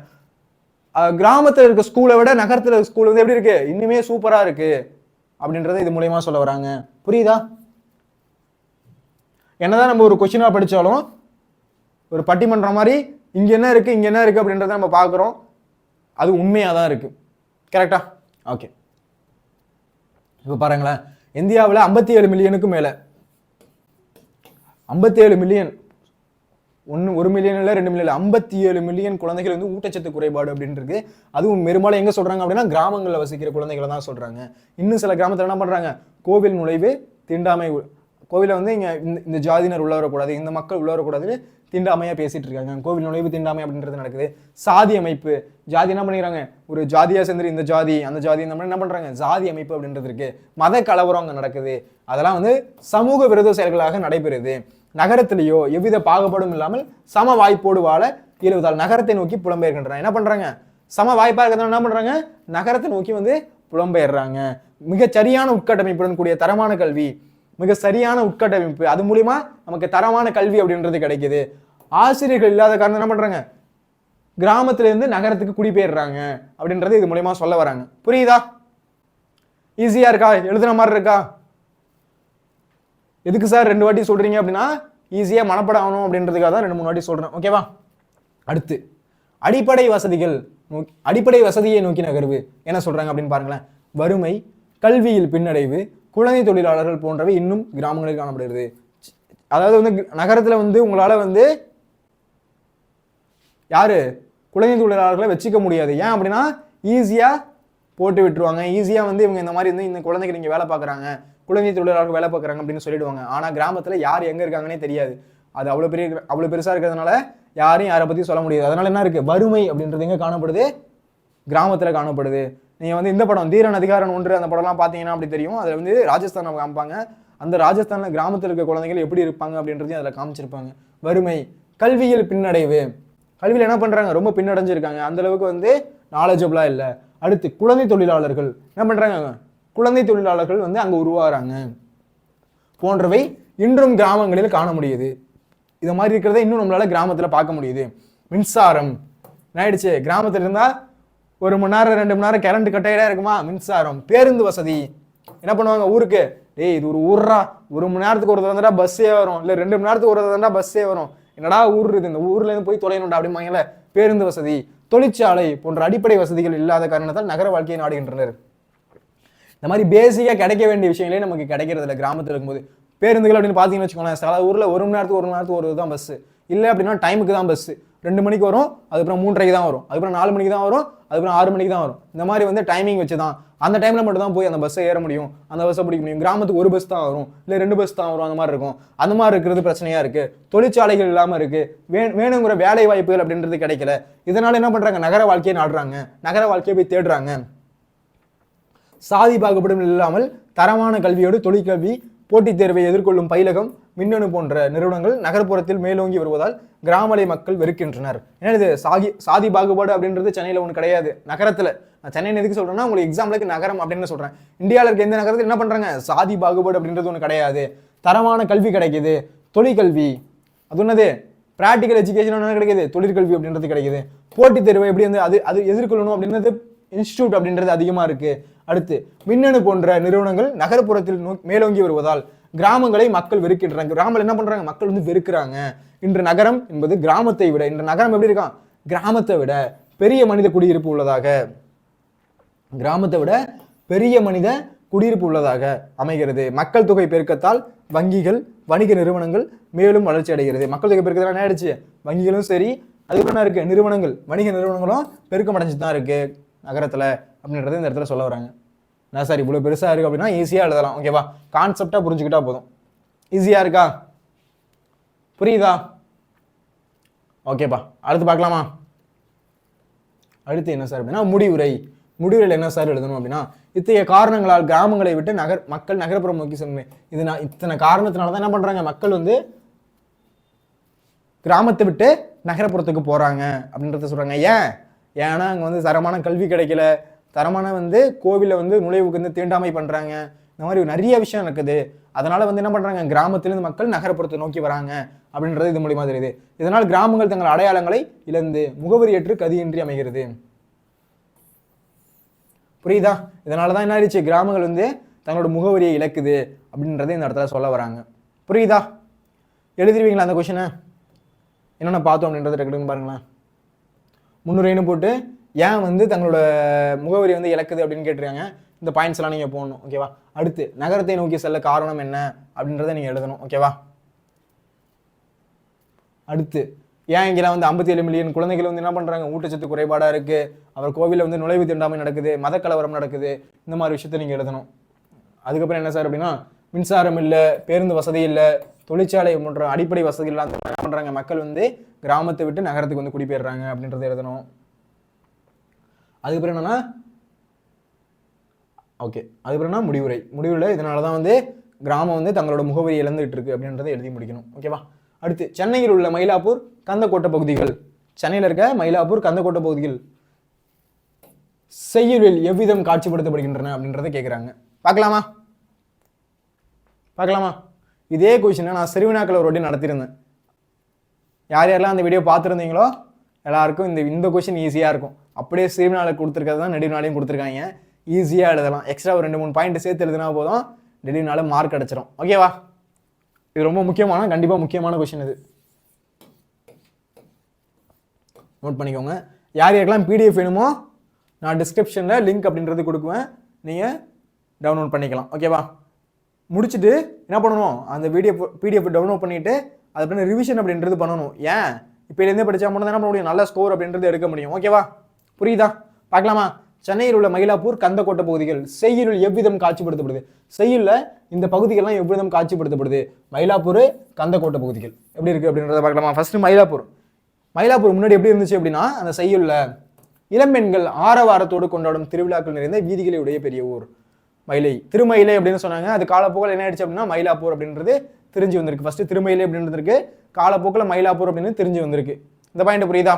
கிராமத்தில் இருக்க ஸ்கூலை விட நகரத்தில் இருக்க ஸ்கூல் எப்படி இருக்கு, இன்னுமே சூப்பரா இருக்கு அப்படின்றத இது மூலயமா சொல்ல வராங்க. புரியுதா? என்னதான் நம்ம ஒரு கொஸ்டினா படிச்சாலும் ஒரு பட்டிமன்றம் மாதிரி இங்க என்ன இருக்கு அப்படின்றத நம்ம பார்க்குறோம். அது உண்மையாக தான் இருக்கு. கரெக்டா? ஓகே. இப்போ பாருங்களேன், இந்தியாவில் 57 மில்லியனுக்கும் மேல, 57 மில்லியன், 1 மில்லியன் இல்லை 2 மில்லியன், 57 மில்லியன் குழந்தைகள் ஊட்டச்சத்து குறைபாடு அப்படின்னு இருக்கு. அதுவும் பெரும்பாலும் எங்க சொல்றாங்க அப்படின்னா கிராமங்களில் வசிக்கிற குழந்தைகளை தான் சொல்றாங்க. இன்னும் சில கிராமத்தில் என்ன பண்றாங்க, கோவில் நுழைவு தீண்டாமை, கோவில இங்க இந்த ஜாதியினர் உள்ள வரக்கூடாது, இந்த மக்கள் உள்ள வரக்கூடாதுன்னு தீண்டாமையா பேசிட்டு இருக்காங்க. கோவில் நுழைவு தீண்டாமை அப்படின்றது நடக்குது. சாதி அமைப்பு, ஜாதி என்ன பண்ணிக்கிறாங்க, ஒரு ஜாதியா சேர்ந்து இந்த ஜாதி அந்த ஜாதி இந்த மாதிரி என்ன பண்றாங்க, ஜாதி அமைப்பு அப்படின்றது இருக்கு. மத கலவரம் அங்க நடக்குது. அதெல்லாம் சமூக விரோத செயல்களாக நடைபெறுது. நகரத்திலேயோ எவ்வித பாகுபாடும் இல்லாமல் சம வாய்ப்போடு வாழ இயலுவதால் நகரத்தை நோக்கி புலம்பெயர்கின்றன. என்ன பண்றாங்க, சம வாய்ப்பா இருக்கிறது என்ன பண்றாங்க, நகரத்தை நோக்கி புலம்பெயர்றாங்க. மிக சரியான உட்கட்டமைப்புடன் கூடிய தரமான கல்வி, மிக சரியான உட்கட்டமைப்பு, அது மூலியமா நமக்கு தரமான கல்வி அப்படின்றது கிடைக்குது. ஆசிரியர்கள் இல்லாத காரணம் என்ன பண்றாங்க, கிராமத்துல இருந்து நகரத்துக்கு குடிபெயர்றாங்க அப்படின்றது இது மூலியமா சொல்ல வராங்க. புரியுதா? ஈஸியா இருக்கா, எழுதுன மாதிரி இருக்கா? எதுக்கு சார் 2 வாட்டி சொல்றீங்க அப்படின்னா ஈஸியா மனப்படம் ஆகணும் அப்படின்றதுக்காக தான் 2-3 வாட்டி சொல்றேன். ஓகேவா? அடுத்து, அடிப்படை வசதியை நோக்கி நகர்வு என்ன சொல்றாங்க அப்படின்னு பாருங்களேன். வறுமை, கல்வியில் பின்னடைவு, குழந்தை தொழிலாளர்கள் போன்றவை இன்னும் கிராமங்களில் காணப்படுகிறது. அதாவது நகரத்துல உங்களால யாரு குழந்தை தொழிலாளர்களை வச்சுக்க முடியாது. ஏன் அப்படின்னா ஈஸியா போட்டு விட்டுருவாங்க. ஈஸியா இவங்க இந்த மாதிரி இந்த குழந்தைக்கு நீங்க வேலை பார்க்குறாங்க, குழந்தை தொழிலாளர்கள் வேலை பார்க்குறாங்க அப்படின்னு சொல்லிடுவாங்க. ஆனா கிராமத்துல யார் எங்க இருக்காங்கன்னே தெரியாது. அது அவ்வளவு பெருசா இருக்கிறதுனால யாரையும் யாரை பத்தி சொல்ல முடியாது. அதனால என்ன இருக்கு, வறுமை அப்படின்றது எங்க காணப்படுது, கிராமத்துல காணப்படுது. நீங்க இந்த படம் தீரன் அதிகாரன் 1 அந்த படம்லாம் பார்த்தீங்கன்னா அப்படி தெரியும். அதுல ராஜஸ்தான் காமிப்பாங்க. அந்த ராஜஸ்தான்ல கிராமத்தில் இருக்க குழந்தைகள் எப்படி இருப்பாங்க அப்படின்றதையும் அதில் காமிச்சிருப்பாங்க. வறுமை, கல்வியில் பின்னடைவு, கல்வியில் என்ன பண்றாங்க, ரொம்ப பின்னடைஞ்சிருக்காங்க, அந்த அளவுக்கு நாலேஜபிளா இல்லை. அடுத்து, குழந்தை தொழிலாளர்கள் என்ன பண்றாங்க, குழந்தை தொழிலாளர்கள் அங்க உருவாகிறாங்க போன்றவை இன்றும் கிராமங்களில் காண முடியுது. இது மாதிரி இருக்கிறத இன்னும் நம்மளால கிராமத்துல பார்க்க முடியுது. மின்சாரம் என்ன ஆயிடுச்சு, கிராமத்துல இருந்தா 1 மணி நேரம் 2 மணி நேரம் கரண்ட் கட்டாயிடா இருக்குமா. மின்சாரம், பேருந்து வசதி, என்ன பண்ணுவாங்க ஊருக்கு, டேய் இது ஒரு ஊர்ரா, 1 மணி நேரத்துக்கு ஒரு தடவை பஸ்ஸே வரும், இல்லை 2 மணி நேரத்துக்கு ஒரு தடவை பஸ்ஸே வரும், என்னடா ஊர் இது, இந்த ஊர்ல இருந்து போய் தொலைணும்டா அப்படிம்பாங்கல்ல. பேருந்து வசதி, தொழிற்சாலை போன்ற அடிப்படை வசதிகள் இல்லாத காரணத்தால் நகர வாழ்க்கையை நாடுகின்றனர். இந்த மாதிரி பேசிக்கா கிடைக்க வேண்டிய விஷயங்களே நமக்கு கிடைக்கிறது இல்லை கிராமத்தில் இருக்கும்போது. பேருந்துகள் அப்படின்னு பார்த்தீங்கன்னு வச்சுக்கோங்களேன், சில ஊர்ல 1 மணி நேரத்துக்கு ஒரு தான் பஸ், இல்லை அப்படின்னா டைமுக்கு தான் பஸ். 2 மணிக்கு வரும், அதுக்கப்புறம் 3:30க்கு தான் வரும், அதுக்கப்புறம் 4 மணிக்கு தான் வரும், அதுக்கப்புறம் 6 மணிக்கு தான் வரும். இந்த மாதிரி டைமிங் வச்சு தான் அந்த டைம்ல மட்டும் தான் போய் அந்த பஸ்ஸை ஏற முடியும், அந்த பஸ்ஸை பிடிக்க முடியும். கிராமத்துக்கு 1 பஸ் தான் வரும், இல்லை 2 பஸ் தான் வரும், அந்த மாதிரி இருக்கும். அந்த மாதிரி இருக்கிறது பிரச்சனையா இருக்கு. தொழிற்சாலைகள் இல்லாம இருக்கு, வேணுங்கிற வேலை வாய்ப்புகள் அப்படின்றது கிடைக்கல. இதனால என்ன பண்றாங்க, நகர வாழ்க்கையை நாடுறாங்க, நகர வாழ்க்கையை போய் தேடுறாங்க. சாதி பாகுபாடும் இல்லாமல் தரமான கல்வியோடு தொழிற்கல்வி, போட்டித் தேர்வை எதிர்கொள்ளும் பயிலகம், மின்னணு போன்ற நிறுவனங்கள் நகர்ப்புறத்தில் மேலோங்கி வருவதால் கிராமலை மக்கள் வெறுக்கின்றனர். ஏன்னா இது சாதி பாகுபாடு அப்படின்றது சென்னையில் ஒன்று கிடையாது, நகரத்துல. நான் சென்னை எதுக்கு சொல்றேன்னா உங்களுக்கு எக்ஸாம்பிளுக்கு நகரம் அப்படின்னு சொல்றேன். இந்தியாவில் இருக்க எந்த நகரத்தில் என்ன பண்றாங்க, சாதி பாகுபாடு அப்படின்றது ஒன்று கிடையாது. தரமான கல்வி கிடைக்குது, தொழிற்கல்வி, அது என்னது பிராக்டிகல் எஜுகேஷன் என்ன கிடைக்குது, தொழிற்கல்வி அப்படின்றது கிடைக்குது. போட்டித் தேர்வை எப்படி அது எதிர்கொள்ளணும் அப்படின்றது இன்ஸ்டிடியூட் அப்படின்றது அதிகமா இருக்கு. அடுத்து, மின்னணு போன்ற நிறுவனங்கள் நகர்ப்புறத்தில் மேலோங்கி வருவதால் கிராமங்களை மக்கள் வெறுக்கின்றாங்க. கிராமங்கள் என்ன பண்றாங்க, மக்கள் வெறுக்கிறாங்க. இன்று நகரம் என்பது கிராமத்தை விட, இன்று நகரம் எப்படி இருக்கான், கிராமத்தை விட பெரிய மனித குடியிருப்பு உள்ளதாக கிராமத்தை விட பெரிய மனித குடியிருப்பு உள்ளதாக அமைகிறது. மக்கள் தொகை பெருக்கத்தால் வங்கிகள், வணிக நிறுவனங்கள் மேலும் வளர்ச்சி அடைகிறது. மக்கள் தொகை பெருக்கத்தால் என்ன ஆயிடுச்சு? வங்கிகளும் சரி, அதுக்கு என்ன இருக்கு, நிறுவனங்கள், வணிக நிறுவனங்களும் பெருக்கம் அடைஞ்சு தான் இருக்கு நகரத்துல அப்படின்றது இந்த இடத்துல சொல்ல வராங்க. நான் சார் இவ்வளவு பெருசா இருக்கு அப்படின்னா ஈஸியா எழுதலாம். ஓகேவா? கான்செப்டா புரிஞ்சுக்கிட்டா போதும். ஈஸியா இருக்கா? புரியுதா? ஓகேப்பா, அடுத்து பார்க்கலாமா? அடுத்து என்ன சார் அப்படின்னா முடிவுரை. முடிவுரையில் என்ன சார் எழுதணும் அப்படின்னா, இத்தகைய காரணங்களால் கிராமங்களை விட்டு மக்கள் நகர்ப்புறம் நோக்கி சென்று, இது நான் இத்தனை காரணத்தினால தான் என்ன பண்றாங்க, மக்கள் வந்து கிராமத்தை விட்டு நகரப்புறத்துக்கு போறாங்க அப்படின்றத சொல்றாங்க. ஏன்னா அங்க வந்து தரமான கல்வி கிடைக்கல, தரமான வந்து கோவில வந்து நுழைவுக்கு வந்து தீண்டாமை பண்றாங்க, இந்த மாதிரி நிறைய விஷயம் நடக்குது. அதனால வந்து என்ன பண்றாங்க, கிராமத்திலிருந்து மக்கள் நகரப்புறத்தை நோக்கி வராங்க அப்படின்றது இது மூலியமா தெரியுது. இதனால் கிராமங்கள் தங்கள் அடையாளங்களை இழந்து முகவரியற்று கதியின்றி அமைகிறது. புரியுதா? இதனாலதான் என்ன ஆயிடுச்சு, கிராமங்கள் வந்து தங்களோட முகவரியை இழக்குது அப்படின்றத இந்த இடத்துல சொல்ல வராங்க. புரியுதா? எழுதிருவீங்களா அந்த கொஸ்டினை? என்னென்ன பார்த்தோம் அப்படின்றத டக்குன்னு பாருங்களேன். முன்னுரைன்னு போட்டு ஏன் வந்து தங்களோட முகவரி வந்து இழக்குது அப்படின்னு கேட்டிருக்காங்க. இந்த பாயிண்ட்ஸ் எல்லாம் நீங்க போடணும். ஓகேவா? அடுத்து நகரத்தை நோக்கி செல்ல காரணம் என்ன அப்படின்றத நீங்க எழுதணும். ஓகேவா? அடுத்து ஏன் இங்கெல்லாம் வந்து 57 மில்லியன் குழந்தைகள் வந்து என்ன பண்றாங்க, ஊட்டச்சத்து குறைபாடா இருக்கு, அவர் கோவிலில் வந்து நுழைவு தீண்டாமை நடக்குது, மத கலவரம் நடக்குது, இந்த மாதிரி விஷயத்த நீங்க எழுதணும். அதுக்கப்புறம் என்ன சார் அப்படின்னா, மின்சாரம் இல்லை, பேருந்து வசதி இல்லை, தொழிற்சாலை போன்ற அடிப்படை வசதிகள் என்ன பண்றாங்க, மக்கள் வந்து கிராமத்தை விட்டு நகரத்துக்கு வந்து குடிபெயர்றாங்க அப்படின்றத எழுதணும். அதுக்கப்புறம் என்னன்னா அதுக்கப்புறம் என்ன முடிவுரை. முடிவுரை இதனாலதான் வந்து கிராமம் வந்து தங்களோட முகவரி இழந்துட்டு இருக்கு அப்படின்றத எழுதி முடிக்கணும். ஓகேவா? அடுத்து சென்னையில் உள்ள மயிலாப்பூர், கந்தக்கோட்டை பகுதிகள், சென்னையில் இருக்க மயிலாப்பூர், கந்தக்கோட்டை பகுதிகள் செய்யுளில் எவ்விதம் காட்சிப்படுத்தப்படுகின்றன அப்படின்றத கேட்குறாங்க. பார்க்கலாமா? இதே கொஸ்டினை நான் செருவினாக்கள் ஒரு வாட்டி நடத்தியிருந்தேன். யாரெல்லாம் அந்த வீடியோ பார்த்துருந்தீங்களோ எல்லாருக்கும் இந்த கொஸ்டின் ஈஸியாக இருக்கும். அப்படியே செருவினால கொடுத்துருக்கிறது தான் நெடுவினாலையும் கொடுத்துருக்காங்க. ஈஸியாக எழுதலாம். எக்ஸ்ட்ரா ஒரு 2-3 பாயிண்ட் சேர்த்து எழுதினா போதும், நெடுவினால மார்க் கிடைச்சிரும். ஓகேவா? இது ரொம்ப முக்கியமான, கண்டிப்பாக முக்கியமான கொஸ்டின். இது நோட் பண்ணிக்கோங்க. யாருக்கெல்லாம் பிடிஎஃப் வேணுமோ நான் டிஸ்கிரிப்ஷனில் லிங்க் அப்படின்றது கொடுக்குவேன், நீங்கள் டவுன்லோட் பண்ணிக்கலாம். ஓகேவா? முடிச்சுட்டு என்ன பண்ணணும், அந்த பிடிஎஃப் டவுன்லோட் பண்ணிவிட்டு அது பண்ண ரிவிஷன் அப்படின்றது பண்ணணும். ஏன் இப்போலேருந்தே படித்தா மட்டும் தான் என்ன பண்ண முடியும், நல்ல ஸ்கோர் அப்படின்றது எடுக்க முடியும். ஓகேவா? புரியுதா? பார்க்கலாமா? சென்னையில் உள்ள மயிலாப்பூர், கந்தக்கோட்டை பகுதிகள் செய்யுள் எவ்விதம் காட்சிப்படுத்தப்படுது. செய்யுள்ள இந்த பகுதிகள்லாம் எவ்விதம் காட்சிப்படுத்தப்படுது. மயிலாப்பூர், கந்தக்கோட்டை பகுதிகள் எப்படி இருக்கு அப்படின்றத பார்க்கலாமா? ஃபர்ஸ்ட் மயிலாப்பூர் முன்னாடி எப்படி இருந்துச்சு அப்படின்னா, அந்த செய்யுள்ள இளம்பெண்கள் ஆரவாரத்தோடு கொண்டாடும் திருவிழாக்கள் நிறைந்த வீதிகளை உடைய பெரிய ஊர் மயிலை, திருமயிலை அப்படின்னு சொன்னாங்க. அது காலப்போக்கில் என்ன ஆயிடுச்சு அப்படின்னா மயிலாப்பூர் அப்படின்றது தெரிஞ்சு வந்திருக்கு. ஃபர்ஸ்ட் திருமயிலை அப்படின்றது இருக்கு, காலப்போக்கில் மயிலாப்பூர் அப்படின்னு தெரிஞ்சு வந்திருக்கு. இந்த பாயிண்ட் புரியுதா?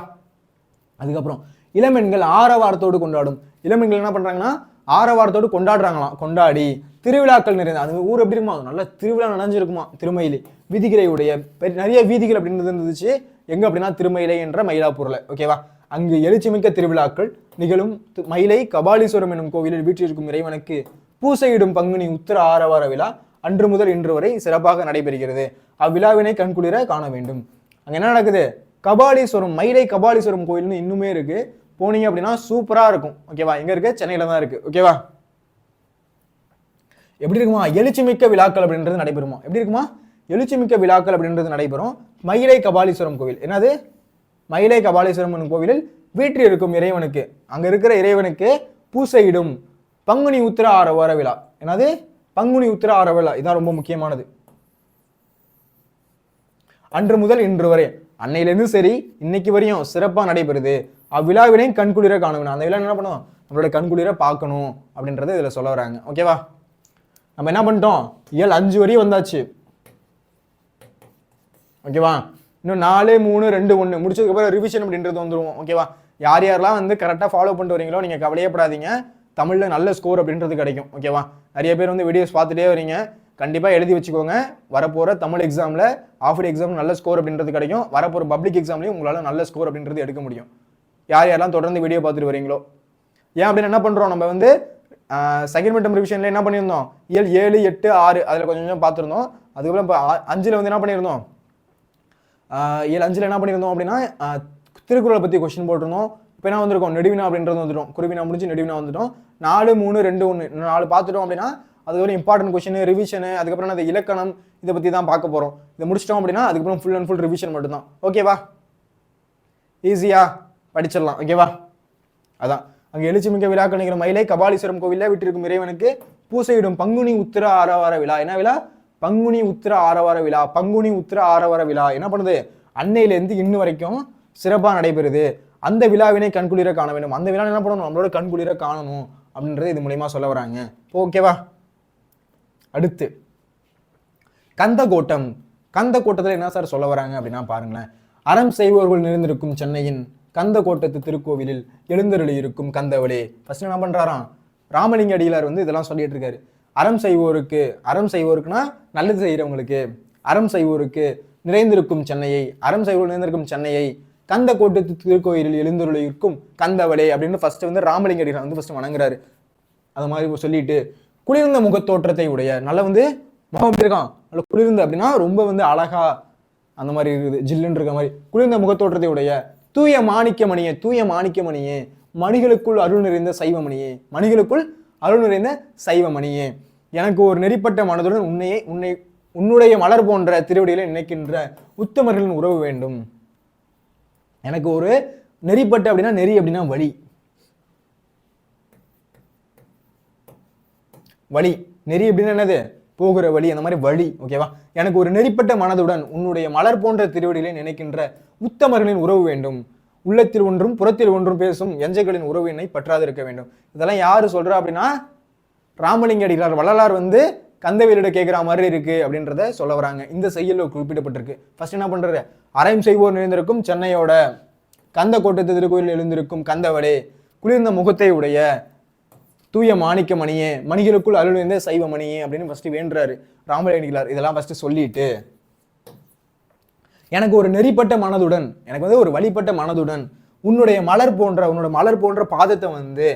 அதுக்கப்புறம் இளம்பெண்கள் ஆரவாரத்தோடு கொண்டாடும். இளம்பெண்கள் என்ன பண்றாங்கன்னா ஆரவாரத்தோடு கொண்டாடுறாங்களாம். கொண்டாடி திருவிழாக்கள் நிறைந்த, அது ஊர் எப்படி இருக்குமா, நல்ல திருவிழா நடஞ்சிருக்குமா திருமயிலை. வீதிகளை உடைய நிறைய வீதிகள் அப்படின்றது இருந்துச்சு. எங்க அப்படின்னா திருமயிலை என்ற மயிலாப்பூர்ல. ஓகேவா? அங்கு எழுச்சிமிக்க திருவிழாக்கள் நிகழும். மயிலை கபாலீஸ்வரம் எனும் கோவிலில் வீற்றிருக்கும் இறைவனுக்கு பூசையிடும் பங்குனி உத்திர ஆரவார விழா அன்று முதல் இன்று வரை சிறப்பாக நடைபெறுகிறது. அவ்விழாவினை கண்குளிர காண வேண்டும். அங்க என்ன நடக்குது, கபாலீஸ்வரம், மயிலை கபாலீஸ்வரம் கோயில்னு இன்னுமே இருக்கு. போனீங்க அப்படின்னா சூப்பரா இருக்கும். ஓகேவா? எங்க இருக்கு, சென்னையில தான் இருக்கு. ஓகேவா? எப்படி இருக்குமா, எழுச்சிமிக்க விழாக்கள் அப்படின்றது நடைபெறுமா. எப்படி இருக்குமா, எழுச்சிமிக்க விழாக்கள் அப்படின்றது நடைபெறும். மயிலை கபாலீஸ்வரம் கோவில், என்னது மயிலை கபாலீஸ்வரம் கோவிலில் வீற்றி இருக்கும் இறைவனுக்கு, அங்க இருக்கிற இறைவனுக்கு பூசையிடும் பங்குனி உத்திர ஆரவார விழா. என்னது பங்குனி உத்திர ஆர விழா, இதான் ரொம்ப முக்கியமானது. அன்று முதல் இன்று வரை, அன்னையிலிருந்து சரி இன்னைக்கு வரையும் சிறப்பா நடைபெறுது. அவ்விழாவினை கண்குளிர காணணும். அந்த விழா என்ன பண்ணணும், நம்மளோட கண்குளிர பார்க்கணும் அப்படின்றத இதுல சொல்ல வராங்க. ஓகேவா? நம்ம என்ன பண்ணிட்டோம், இயல் 5 வரையும் வந்தாச்சு. ஓகேவா? இன்னும் 4, 3, 2, 1 முடிச்சதுக்கு அப்புறம் ரிவிஷன் அப்படின்றது வந்துருவோம். ஓகேவா? யாரெல்லாம் வந்து கரெக்டாக ஃபாலோ பண்ணிட்டு வரீங்களோ நீங்க கவலையப்படாதீங்க, தமிழ்ல நல்ல ஸ்கோர் அப்படின்றது கிடைக்கும். ஓகேவா? நிறைய பேர் வந்து வீடியோஸ் பார்த்துட்டே வரீங்க, கண்டிப்பா எழுதி வச்சுக்கோங்க. வரப்போற தமிழ் எக்ஸாம்ல ஆஃப் எக்ஸாம் நல்ல ஸ்கோர் அப்படின்றது கிடைக்கும். வரப்போற பப்ளிக் எக்ஸாம்லயும் உங்களால நல்ல ஸ்கோர் அப்படின்றது எடுக்க முடியும். யாரெல்லாம் தொடர்ந்து வீடியோ பார்த்துட்டு வரீங்களோ. ஏன் அப்படின்னு என்ன பண்றோம், நம்ம வந்து செகண்ட் மிட் டர்ம் ரிவிஷன்ல என்ன பண்ணியிருந்தோம், இயல் 7, 8, 6 அதில் கொஞ்சம் பார்த்துருந்தோம். அதுக்கப்புறம் இப்போ 5ல் வந்து என்ன பண்ணியிருந்தோம், இயல் 5ல் என்ன பண்ணியிருந்தோம் அப்படின்னா திருக்குறளை பற்றி கொஸ்டின் போட்டிருந்தோம். இப்போ என்ன வந்திருக்கோம், நெடுவினா அப்படின்றது வந்துடும். குருவினா முடிஞ்சு நெடுவினா வந்துட்டோம். 4, 3, 2, 1 4 பார்த்துட்டோம் அப்படின்னா அது ஒரு இம்பார்ட்டன்ட் கொஸ்டின், ரிவிஷனு, அதுக்கப்புறம் அந்த இலக்கணம் இதை பற்றி தான் பார்க்க போகிறோம். இதை முடிச்சிட்டோம் அப்படின்னா அதுக்கப்புறம் ஃபுல் அண்ட் ஃபுல் ரிவிஷன் மட்டும்தான். ஓகேவா, ஈஸியாக படிச்சிடலாம். ஓகேவா, அதான் அங்கே எழுச்சிமிக்க விழாக்கள் நிகழும் மயிலை கபாலீஸ்வரம் கோவிலில் விட்டிருக்கும் இறைவனுக்கு பூசையிடும் பங்குனி உத்திர ஆரவார விழா. என்ன விழா? பங்குனி உத்திர ஆரவார விழா. பங்குனி உத்திர ஆரவார விழா என்ன பண்ணுது, அன்னையிலேருந்து இன்னும் வரைக்கும் சிறப்பாக நடைபெறுது. அந்த விழாவினை கண்குளிர காண வேண்டும். அந்த விழா என்ன பண்ணணும், நம்மளோட கண்குளிர காணணும் அப்படின்றது இது மூலியமா சொல்ல வராங்க. ஓகேவா, அடுத்து கந்தகோட்டம். கந்தகோட்டத்தில் என்ன சார் சொல்ல வராங்க அப்படின்னா பாருங்களேன், அறம் செய்வோர்கள் நிறைந்திருக்கும் சென்னையின் கந்தகோட்டத்து திருக்கோவிலில் எழுந்தருளி இருக்கும் கந்தவளே. ஃபர்ஸ்ட் என்ன பண்றாராம், ராமலிங்க அடிகளார் வந்து இதெல்லாம் சொல்லிட்டு இருக்காரு. அறம் செய்வோருக்கு, அறம் செய்வோருக்குன்னா நல்லது செய்யறவங்களுக்கு, அறம் செய்வோருக்கு நிறைந்திருக்கும் சென்னையை, அறம் செய்வோர் நிறைந்திருக்கும் சென்னையை கந்தகோட்டத்து திருக்கோயிலில் எழுந்தருளி இருக்கும் கந்தவளே அப்படின்னு ஃபர்ஸ்ட் வந்து ராமலிங்க அடிகளார் வந்து ஃபர்ஸ்ட் வணங்குறாரு. அது மாதிரி சொல்லிட்டு குளிர்ந்த முகத்தோற்றத்தை உடைய, நல்ல வந்து முகம் எப்படி இருக்கான், நல்ல குளிர்ந்த அப்படின்னா ரொம்ப வந்து அழகா அந்த மாதிரி இருக்குது, ஜில்லுன்னு இருக்க மாதிரி குளிர்ந்த முகத்தோற்றத்தை உடைய தூய மாணிக்கமணியே, தூய மாணிக்கமணியே, மணிகளுக்குள் அருள் நிறைந்த சைவமணியே, மணிகளுக்குள் அருள் நிறைந்த சைவமணியே, எனக்கு ஒரு நெறிப்பட்ட மனதுடன் உன்னுடைய மலர் போன்ற திருவடிகளை நினைக்கின்ற உத்தமர்களின் உறவு வேண்டும். எனக்கு ஒரு நெறிப்பட்ட அப்படின்னா, நெறி அப்படின்னா வழி, வழி, நெறி அப்படின்னா என்னது, போகிற வழி, அந்த மாதிரி வழி. ஓகேவா, எனக்கு ஒரு நெறிப்பட்ட மனதுடன் உன்னுடைய மலர் போன்ற திருவடிகளை நினைக்கின்ற உத்தமர்களின் உறவு வேண்டும். உள்ளத்தில் ஒன்றும் புறத்தில் ஒன்றும் பேசும் எஞ்சைகளின் உறவு என்னை பற்றாது இருக்க வேண்டும். இதெல்லாம் யாரு சொல்றா அப்படின்னா ராமலிங்க அடிகளார். வள்ளலார் வந்து கந்தவேலிட கேட்கிற மாதிரி இருக்கு அப்படின்றத சொல்ல வராங்க. இந்த செய்யல குறிப்பிடப்பட்டிருக்கு. ஃபர்ஸ்ட் என்ன பண்றாரு, அறம் செய்வோர் நிறைந்திருக்கும் சென்னையோட கந்தகோட்டத்து திருக்கோயில் எழுந்திருக்கும் கந்தவளே, குளிர்ந்த முகத்தை உடைய தூய மாணிக்க மணியே, மணிகளுக்குள் அருள் நிறைந்த சைவ மணியே அப்படின்னு ஃபர்ஸ்ட் வேண்டுறாரு ராமலிங்க அடிகளார். இதெல்லாம் ஃபர்ஸ்ட் சொல்லிட்டு எனக்கு ஒரு நெறிப்பட்ட மனதுடன், எனக்கு வந்து ஒரு வழிபட்ட மனதுடன் உன்னுடைய மலர் போன்ற பாதத்தை வந்து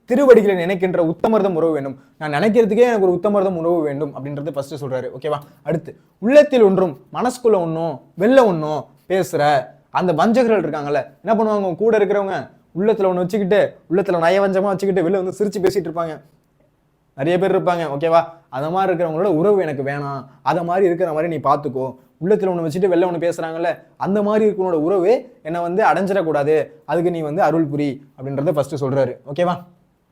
திருவடிகளை நினைக்கின்ற உத்தமர்தம் உறவு வேண்டும். நான் நினைக்கிறதுக்கே எனக்கு ஒரு உத்தமர்தம் உறவு வேண்டும் அப்படின்றது ஃபர்ஸ்ட் சொல்றாரு. ஓகேவா, அடுத்து உள்ளத்தில் ஒன்றும் மனசுக்குள்ள ஒன்றும் வெளில ஒன்றும் பேசுற அந்த வஞ்சகர்கள் இருக்காங்கல்ல, என்ன பண்ணுவாங்க, கூட இருக்கிறவங்க உள்ளத்துல ஒன்று வச்சுக்கிட்டு, உள்ளத்துல நயவஞ்சமா வச்சுக்கிட்டு வெளில வந்து சிரிச்சு பேசிட்டு இருப்பாங்க, நிறைய பேர் இருப்பாங்க. ஓகேவா, அந்த மாதிரி இருக்கிறவங்களோட உறவு எனக்கு வேணாம். அதை மாதிரி இருக்கிற மாதிரி நீ பார்த்துக்கோ. உள்ளத்துல ஒன்று வச்சுட்டு வெளில ஒன்று பேசுறாங்கல்ல, அந்த மாதிரி இருக்கிறவனோட உறவு என்னை வந்து அடைஞ்சிடக்கூடாது, அதுக்கு நீ வந்து அருள் புரி அப்படின்றத ஃபர்ஸ்ட் சொல்றாரு. ஓகேவா,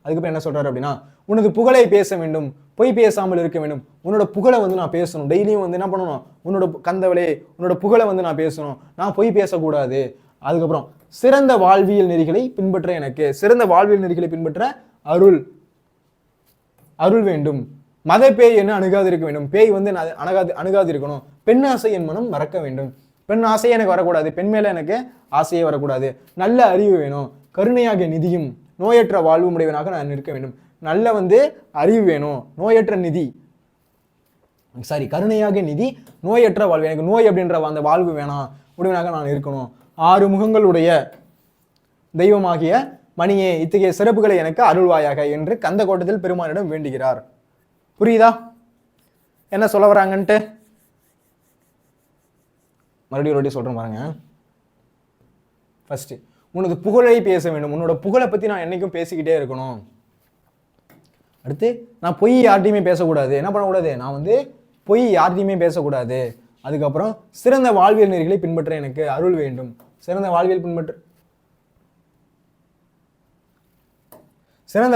அதுக்கப்புறம் என்ன சொல்றாரு அப்படின்னா, உனது புகழை பேச வேண்டும், பொய் பேசாமல் இருக்க வேண்டும். உன்னோட புகழை வந்து நான் பேசணும், டெய்லியும் வந்து என்ன பண்ணணும், உன்னோட கந்தவளே உன்னோட புகழை வந்து நான் பேசணும், நான் பொய் பேசக்கூடாது. அதுக்கப்புறம் சிறந்த வாழ்வியல் நெறிகளை பின்பற்ற, எனக்கு சிறந்த வாழ்வியல் நெறிகளை பின்பற்ற அருள் வேண்டும். மத பேய் என்ன அணுகாது இருக்க வேண்டும், பேய் வந்து அணுகாது இருக்கணும். பெண் ஆசை என் மனம் மறக்க வேண்டும், பெண் ஆசையே எனக்கு வரக்கூடாது, பெண் மேல எனக்கு ஆசையே வரக்கூடாது. நல்ல அறிவு வேணும், கருணையாக நிதியும் நோயற்ற வாழ்வு உடையவனாக நான் இருக்க வேண்டும். நல்ல வந்து அறிவு வேணும், நோயற்ற நிதி, சாரி கருணையாக நிதி நோயற்ற வாழ்வு, எனக்கு நோய் அப்படின்ற அந்த வாழ்வு வேணாம், உடையவனாக நான் இருக்கணும். 6 முகங்களுடைய தெய்வமாகிய மணியே, இத்தகைய சிறப்புகளை எனக்கு அருள்வாயாக என்று கந்தகோட்டத்தில் பெருமானிடம் வேண்டுகிறார். புரியுதா என்ன சொல்ல வராங்கன்ட்டு? மறுபடியும் சொல்றேன் பாருங்க. ஃபர்ஸ்ட் உனது புகழை பேச வேண்டும், உன்னோட புகழை பத்தி நான் என்னைக்கும் பேசிக்கிட்டே இருக்கணும். அடுத்து நான் பொய் யார்ட்டையுமே பேசக்கூடாது, என்ன பண்ணக்கூடாது, நான் வந்து பொய் யார்ட்டையுமே பேசக்கூடாது. அதுக்கப்புறம் சிறந்த வாழ்வியல் நெறிகளை பின்பற்ற எனக்கு அருள் வேண்டும். சிறந்த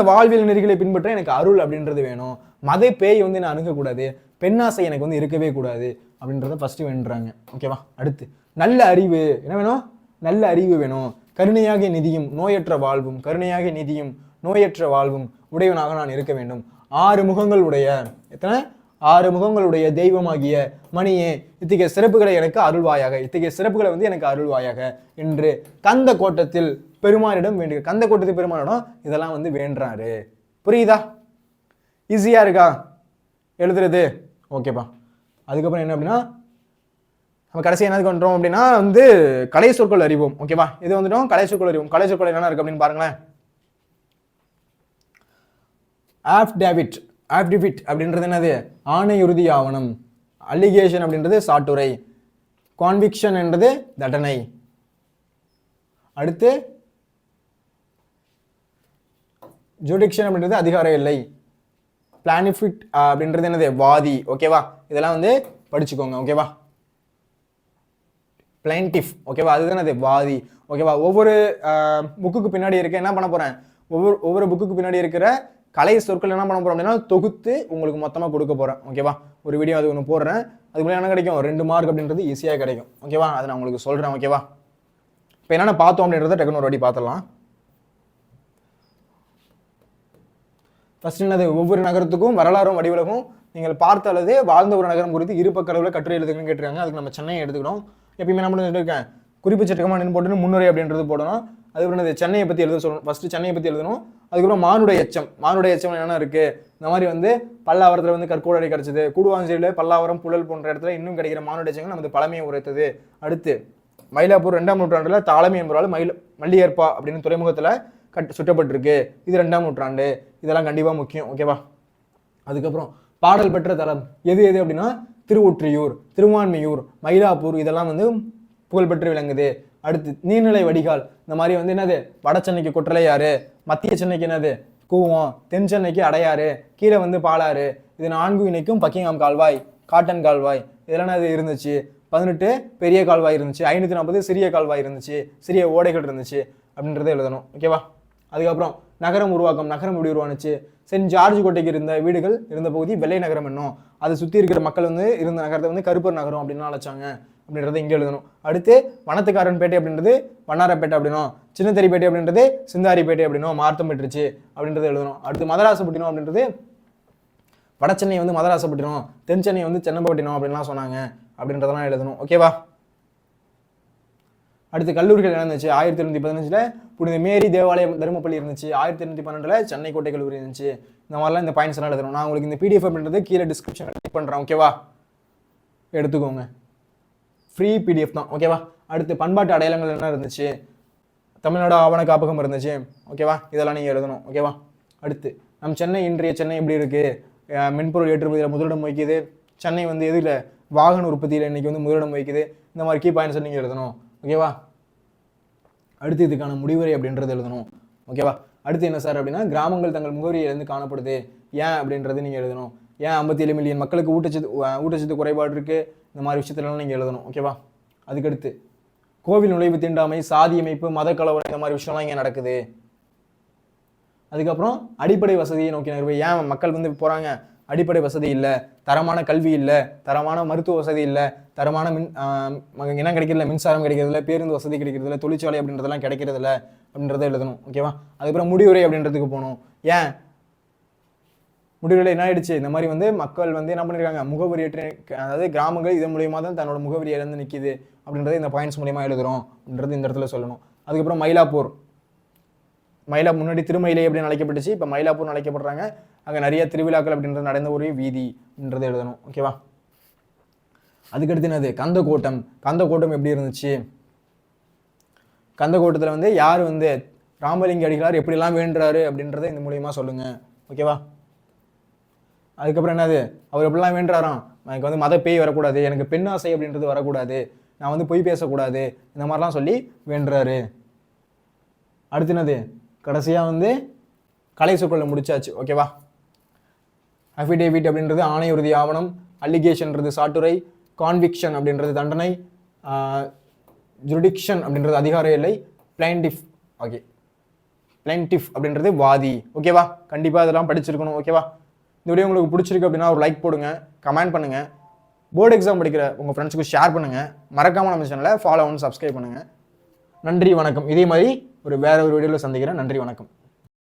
வாழ்வியல் நெறிகளை பின்பற்ற எனக்கு அருள் அப்படின்றது வேணும். மத பேய் வந்து நான் அணுகக்கூடாது, பெண்ணாசை எனக்கு வந்து இருக்கவே கூடாது அப்படின்றத ஃபர்ஸ்ட் வேண்டுறாங்க. ஓகேவா, அடுத்து நல்ல அறிவு என்ன வேணும், நல்ல அறிவு வேணும். கருணையாக நிதியும் நோயற்ற வாழ்வும் உடையவனாக நான் இருக்க வேண்டும். 6 முகங்கள் உடைய, எத்தனை 6 முகங்களுடைய தெய்வமாகிய மணியே, இத்தகைய சிறப்புகளை எனக்கு அருள்வாயாக, இத்தகைய சிறப்புகளை வந்து எனக்கு அருள்வாயாக என்று கந்த கோட்டத்தில் பெருமானிடம் வேண்டு, கந்த கோட்டத்தில் பெருமானிடம் இதெல்லாம் வந்து வேண்டுறாரு. புரியுதா, ஈஸியா இருக்கா எழுதுறது? ஓகேப்பா. அதுக்கப்புறம் என்ன அப்படின்னா நம்ம கடைசி என்ன பண்றோம் அப்படின்னா வந்து கலை சொற்கள் அறிவோம். ஓகேவா, இது வந்துட்டோம் கலை சொற்கள் அறிவோம். கலை சொற்கள் என்ன இருக்கு அப்படின்னு பாருங்களேன். ஆஃப்டேவிட் அப்படின்றது என்னது, ஆணையுறுதி ஆவணம். அலிகேஷன் அப்படின்றது சாட்டுரை. கான்விக்ஷன் என்றது தண்டனை. அடுத்து ஜுடிக்ஷன் அப்படின்றது அதிகார எல்லை. பிளானிஃபிட் அப்படின்றது என்னது? வாதி. ஓகேவா? இதெல்லாம் வந்து படிச்சுக்கோங்க. ஓகேவா? பிளைன்டிஃப். ஓகேவா? அதுதான் அது வாதி. ஓகேவா? ஒவ்வொரு புக்குக்கு பின்னாடி இருக்க என்ன பண்ண போறேன், ஒவ்வொரு புக்குக்கு பின்னாடி இருக்கிற கலை சொற்கள் என்ன பண்ண போறோம் அப்படின்னா தொகுத்து உங்களுக்கு மொத்தமாக கொடுக்க போறேன். ஓகேவா? ஒரு வீடியோ அது ஒன்று போடுறேன், அதுக்குள்ள என்ன கிடைக்கும், 2 மார்க் அப்படின்றது ஈஸியாக கிடைக்கும். ஓகேவா? அதை நான் உங்களுக்கு சொல்றேன். ஓகேவா? இப்போ என்னென்ன பார்த்தோம் அப்படின்றத டக்குனு ஒரு வாட்டி பார்த்துடலாம். ஃபர்ஸ்ட் என்னது, ஒவ்வொரு நகரத்துக்கும் வரலாறும் வடிவிலகும் நீங்கள் பார்த்த அல்லது வாழ்ந்த ஒரு நகரம் குறித்து இருபக்க அளவில் கட்டுரை எழுதுங்கன்னு கேட்டிருக்காங்க. அதுக்கு நம்ம சென்னையை எடுத்துக்கணும். எப்பயுமே என்ன பண்ணிட்டு இருக்கேன், குறிப்பு சட்டமாக போட்டு முன்னுரை அப்படின்றது போடணும். அதுக்கப்புறம் இந்த சென்னையை பற்றி எழுத சொல்லணும். ஃபர்ஸ்ட் சென்னையை பற்றி எழுதணும். அதுக்கப்புறம் மானுடைய எச்சம். மானுடைய எச்சம் என்னென்ன இருக்கு, இந்த மாதிரி வந்து பல்லாவரத்தில் வந்து கற்கோடை கிடைச்சது, கூடுவாஞ்சேரியில் பல்லாவரம் புழல் போன்ற இடத்துல இன்னும் கிடைக்கிற மானுடைய எச்சங்கள் நமது பழமையை உரைத்தது. அடுத்து மயிலாப்பூர் 2ஆம் நூற்றாண்டுல தாளமி என்பவரால் மல்லியற்பா அப்படின்னு துறைமுகத்தில் சுட்டப்பட்டிருக்கு. இது 2ஆம் நூற்றாண்டு. இதெல்லாம் கண்டிப்பாக முக்கியம். ஓகேவா? அதுக்கப்புறம் பாடல் பெற்ற தலம் எது எது அப்படின்னா திருவொற்றியூர், திருவான்மியூர், மயிலாப்பூர் இதெல்லாம் வந்து புகழ்பெற்று விளங்குது. அடுத்து நீர்நிலை வடிகால். இந்த மாதிரி வந்து என்னது, வட சென்னைக்கு கொற்றலையாறு, மத்திய சென்னைக்கு என்னது கூவம், தென் சென்னைக்கு அடையாறு, கீழே வந்து பாலாறு, இது 4 இணைக்கும் பக்கிங்ஹாம் கால்வாய், காட்டன் கால்வாய் இதெல்லாம் அது இருந்துச்சு. 18 பெரிய கால்வாய் இருந்துச்சு, 540 சிறிய கால்வாய் இருந்துச்சு, சிறிய ஓடைகள் இருந்துச்சு அப்படின்றத எழுதணும். ஓகேவா? அதுக்கப்புறம் நகரம் உருவாக்கம், நகரம் எப்படி உருவானுச்சு, சென்ட் ஜார்ஜ் கோட்டைக்கு இருந்த வீடுகள் இருந்த பகுதி வெள்ளை நகரம் என்னும், அதை சுற்றி இருக்கிற மக்கள் வந்து இருந்த நகரத்தை வந்து கருப்பர் நகரம் அப்படின்னு அழைச்சாங்க அப்படின்றத இங்கே எழுதணும். அடுத்து வனத்துக்காரன் பேட்டை அப்படின்றது வண்ணாரப்பேட்டை அப்படின்னும், சின்னத்தரிப்பேட்டை அப்படின்றது சிந்தாரிப்பேட்டை அப்படின்னும் மார்த்தம் பெற்றுச்சு அப்படின்றத எழுதணும். அடுத்து மதராசப்பட்டினம் அப்படின்றது வட சென்னை வந்து மதராசப்பட்டினம், தென் சென்னை வந்து சென்னப்பட்டினம் அப்படின்லாம் சொன்னாங்க அப்படின்றதெல்லாம் எழுதணும். ஓகேவா? அடுத்து கல்லூரிகள் இருந்துச்சு. 1815 புனித மேரி தேவாலயம் தருமப்பள்ளி இருந்துச்சு. 1812 சென்னை கோட்டை கல்லூரி இருந்துச்சு. இந்த மாதிரிலாம் இந்த பாயிண்ட்ஸ் எல்லாம் எழுதணும். நான் உங்களுக்கு இந்த PDF அப்படின்றது கீழே டிஸ்கிரிப்ஷன் கிளிக் பண்ணுறேன். ஓகேவா? எடுத்துக்கோங்க, ஃப்ரீ PDF தான். ஓகேவா? அடுத்து பண்பாட்டு அடையாளங்கள் என்ன இருந்துச்சு, தமிழ்நாடு ஆவண காப்பகம் இருந்துச்சு. ஓகேவா? இதெல்லாம் நீங்கள் எழுதணும். ஓகேவா? அடுத்து நம் சென்னை, இன்றைய சென்னை எப்படி இருக்கு, மென்பொருள் ஏற்றுமதியில் முதலிடம் வகிக்குது, சென்னை வந்து எதில் வாகன உற்பத்தியில் இன்னைக்கு வந்து முதலிடம் வகிக்குது. இந்த மாதிரி கீ பாயிண்ட்ஸ் நீங்கள் எழுதணும். ஓகேவா? அடுத்து இதுக்கான முடிவுரை அப்படின்றது எழுதணும். ஓகேவா? அடுத்து என்ன சார் அப்படின்னா கிராமங்கள் தங்கள் முகவரியிலிருந்து காணப்படுது ஏன் அப்படின்றது நீங்கள் எழுதணும். ஏன் 57 மில்லியன் மக்களுக்கு ஊட்டச்சத்து குறைபாடு இருக்குது, இந்த மாதிரி விஷயத்துலலாம் நீங்கள் எழுதணும். ஓகேவா? அதுக்கடுத்து கோவில் நுழைவு தீண்டாமை, சாதி அமைப்பு, மத கலவரம் இந்த மாதிரி விஷயம்லாம் இங்கே நடக்குது. அதுக்கப்புறம் அடிப்படை வசதியை நோக்கி நகர்வு. ஏன் மக்கள் வந்து போகிறாங்க, அடிப்படை வசதி இல்லை, தரமான கல்வி இல்லை, தரமான மருத்துவ வசதி இல்லை, தரமான என்ன கிடைக்கிறதில்ல, மின்சாரம் கிடைக்கிறதில்ல, பேருந்து வசதி கிடைக்கிறதில்ல, தொழிற்சாலை அப்படின்றதெல்லாம் கிடைக்கிறதில்ல அப்படின்றத எழுதணும். ஓகேவா? அதுக்கப்புறம் முடிவுரை அப்படின்றதுக்கு போகணும். ஏன் முடிவுரை என்ன ஆயிடுச்சு, இந்த மாதிரி வந்து மக்கள் வந்து என்ன பண்ணியிருக்காங்க, முகவரி அதாவது கிராமங்கள் இதன் மூலியமாக தான் தன்னோட முகவரி இழந்து நிற்கிது அப்படின்றது இந்த பாயிண்ட்ஸ் மூலியமாக எழுதுறோம் அப்படின்றது இந்த இடத்துல சொல்லணும். அதுக்கப்புறம் மயிலாப்பூர் முன்னாடி திருமயிலை அப்படின்னு அழைக்கப்பட்டுச்சு, இப்போ மயிலாப்பூர் அழைக்கப்படுறாங்க. அங்கே நிறைய திருவிழாக்கள் அப்படின்றது நடந்த ஒரு வீதி அப்படின்றத எழுதணும். ஓகேவா? அதுக்கடுத்து என்னது, கந்தக்கோட்டம் எப்படி இருந்துச்சு, கந்தக்கோட்டத்தில் வந்து யார் வந்து ராமலிங்க அடிகளார் எப்படிலாம் வேண்டுறாரு அப்படின்றத இந்த மூலியமாக சொல்லுங்க. ஓகேவா? அதுக்கப்புறம் என்னது, அவர் எப்படிலாம் வேண்டுறாராம், எனக்கு வந்து மத பேய் வரக்கூடாது, எனக்கு பெண் ஆசை அப்படின்றது வரக்கூடாது, நான் வந்து பொய் பேசக்கூடாது, இந்த மாதிரிலாம் சொல்லி வேண்டுறாரு. அடுத்து என்னது, கடைசியாக வந்து கலை சொற்களை முடிச்சாச்சு. ஓகேவா? அஃபிடேவிட் அப்படின்றது ஆணை உறுதி ஆவணம், அலிகேஷன்றது சாட்டுரை, கான்விக்ஷன் அப்படின்றது தண்டனை, ஜுடிக்ஷன் அப்படின்றது அதிகார எல்லை, பிளைன்டிஃப் அப்படின்றது வாதி. ஓகேவா? கண்டிப்பாக இதெல்லாம் படிச்சிருக்கணும். ஓகேவா? இந்த வீடியோ உங்களுக்கு பிடிச்சிருக்கு அப்படின்னா ஒரு லைக் போடுங்க, கமெண்ட் பண்ணுங்கள், போர்டு எக்ஸாம் படிக்கிற உங்கள் ஃப்ரெண்ட்ஸுக்கு ஷேர் பண்ணுங்கள், மறக்காமல் நம்ம சேனலை ஃபாலோ பண்ணி சப்ஸ்கிரைப் பண்ணுங்கள். நன்றி, வணக்கம். இதே மாதிரி வேற ஒரு வீடியோவில் சந்திக்கிறேன். நன்றி, வணக்கம்.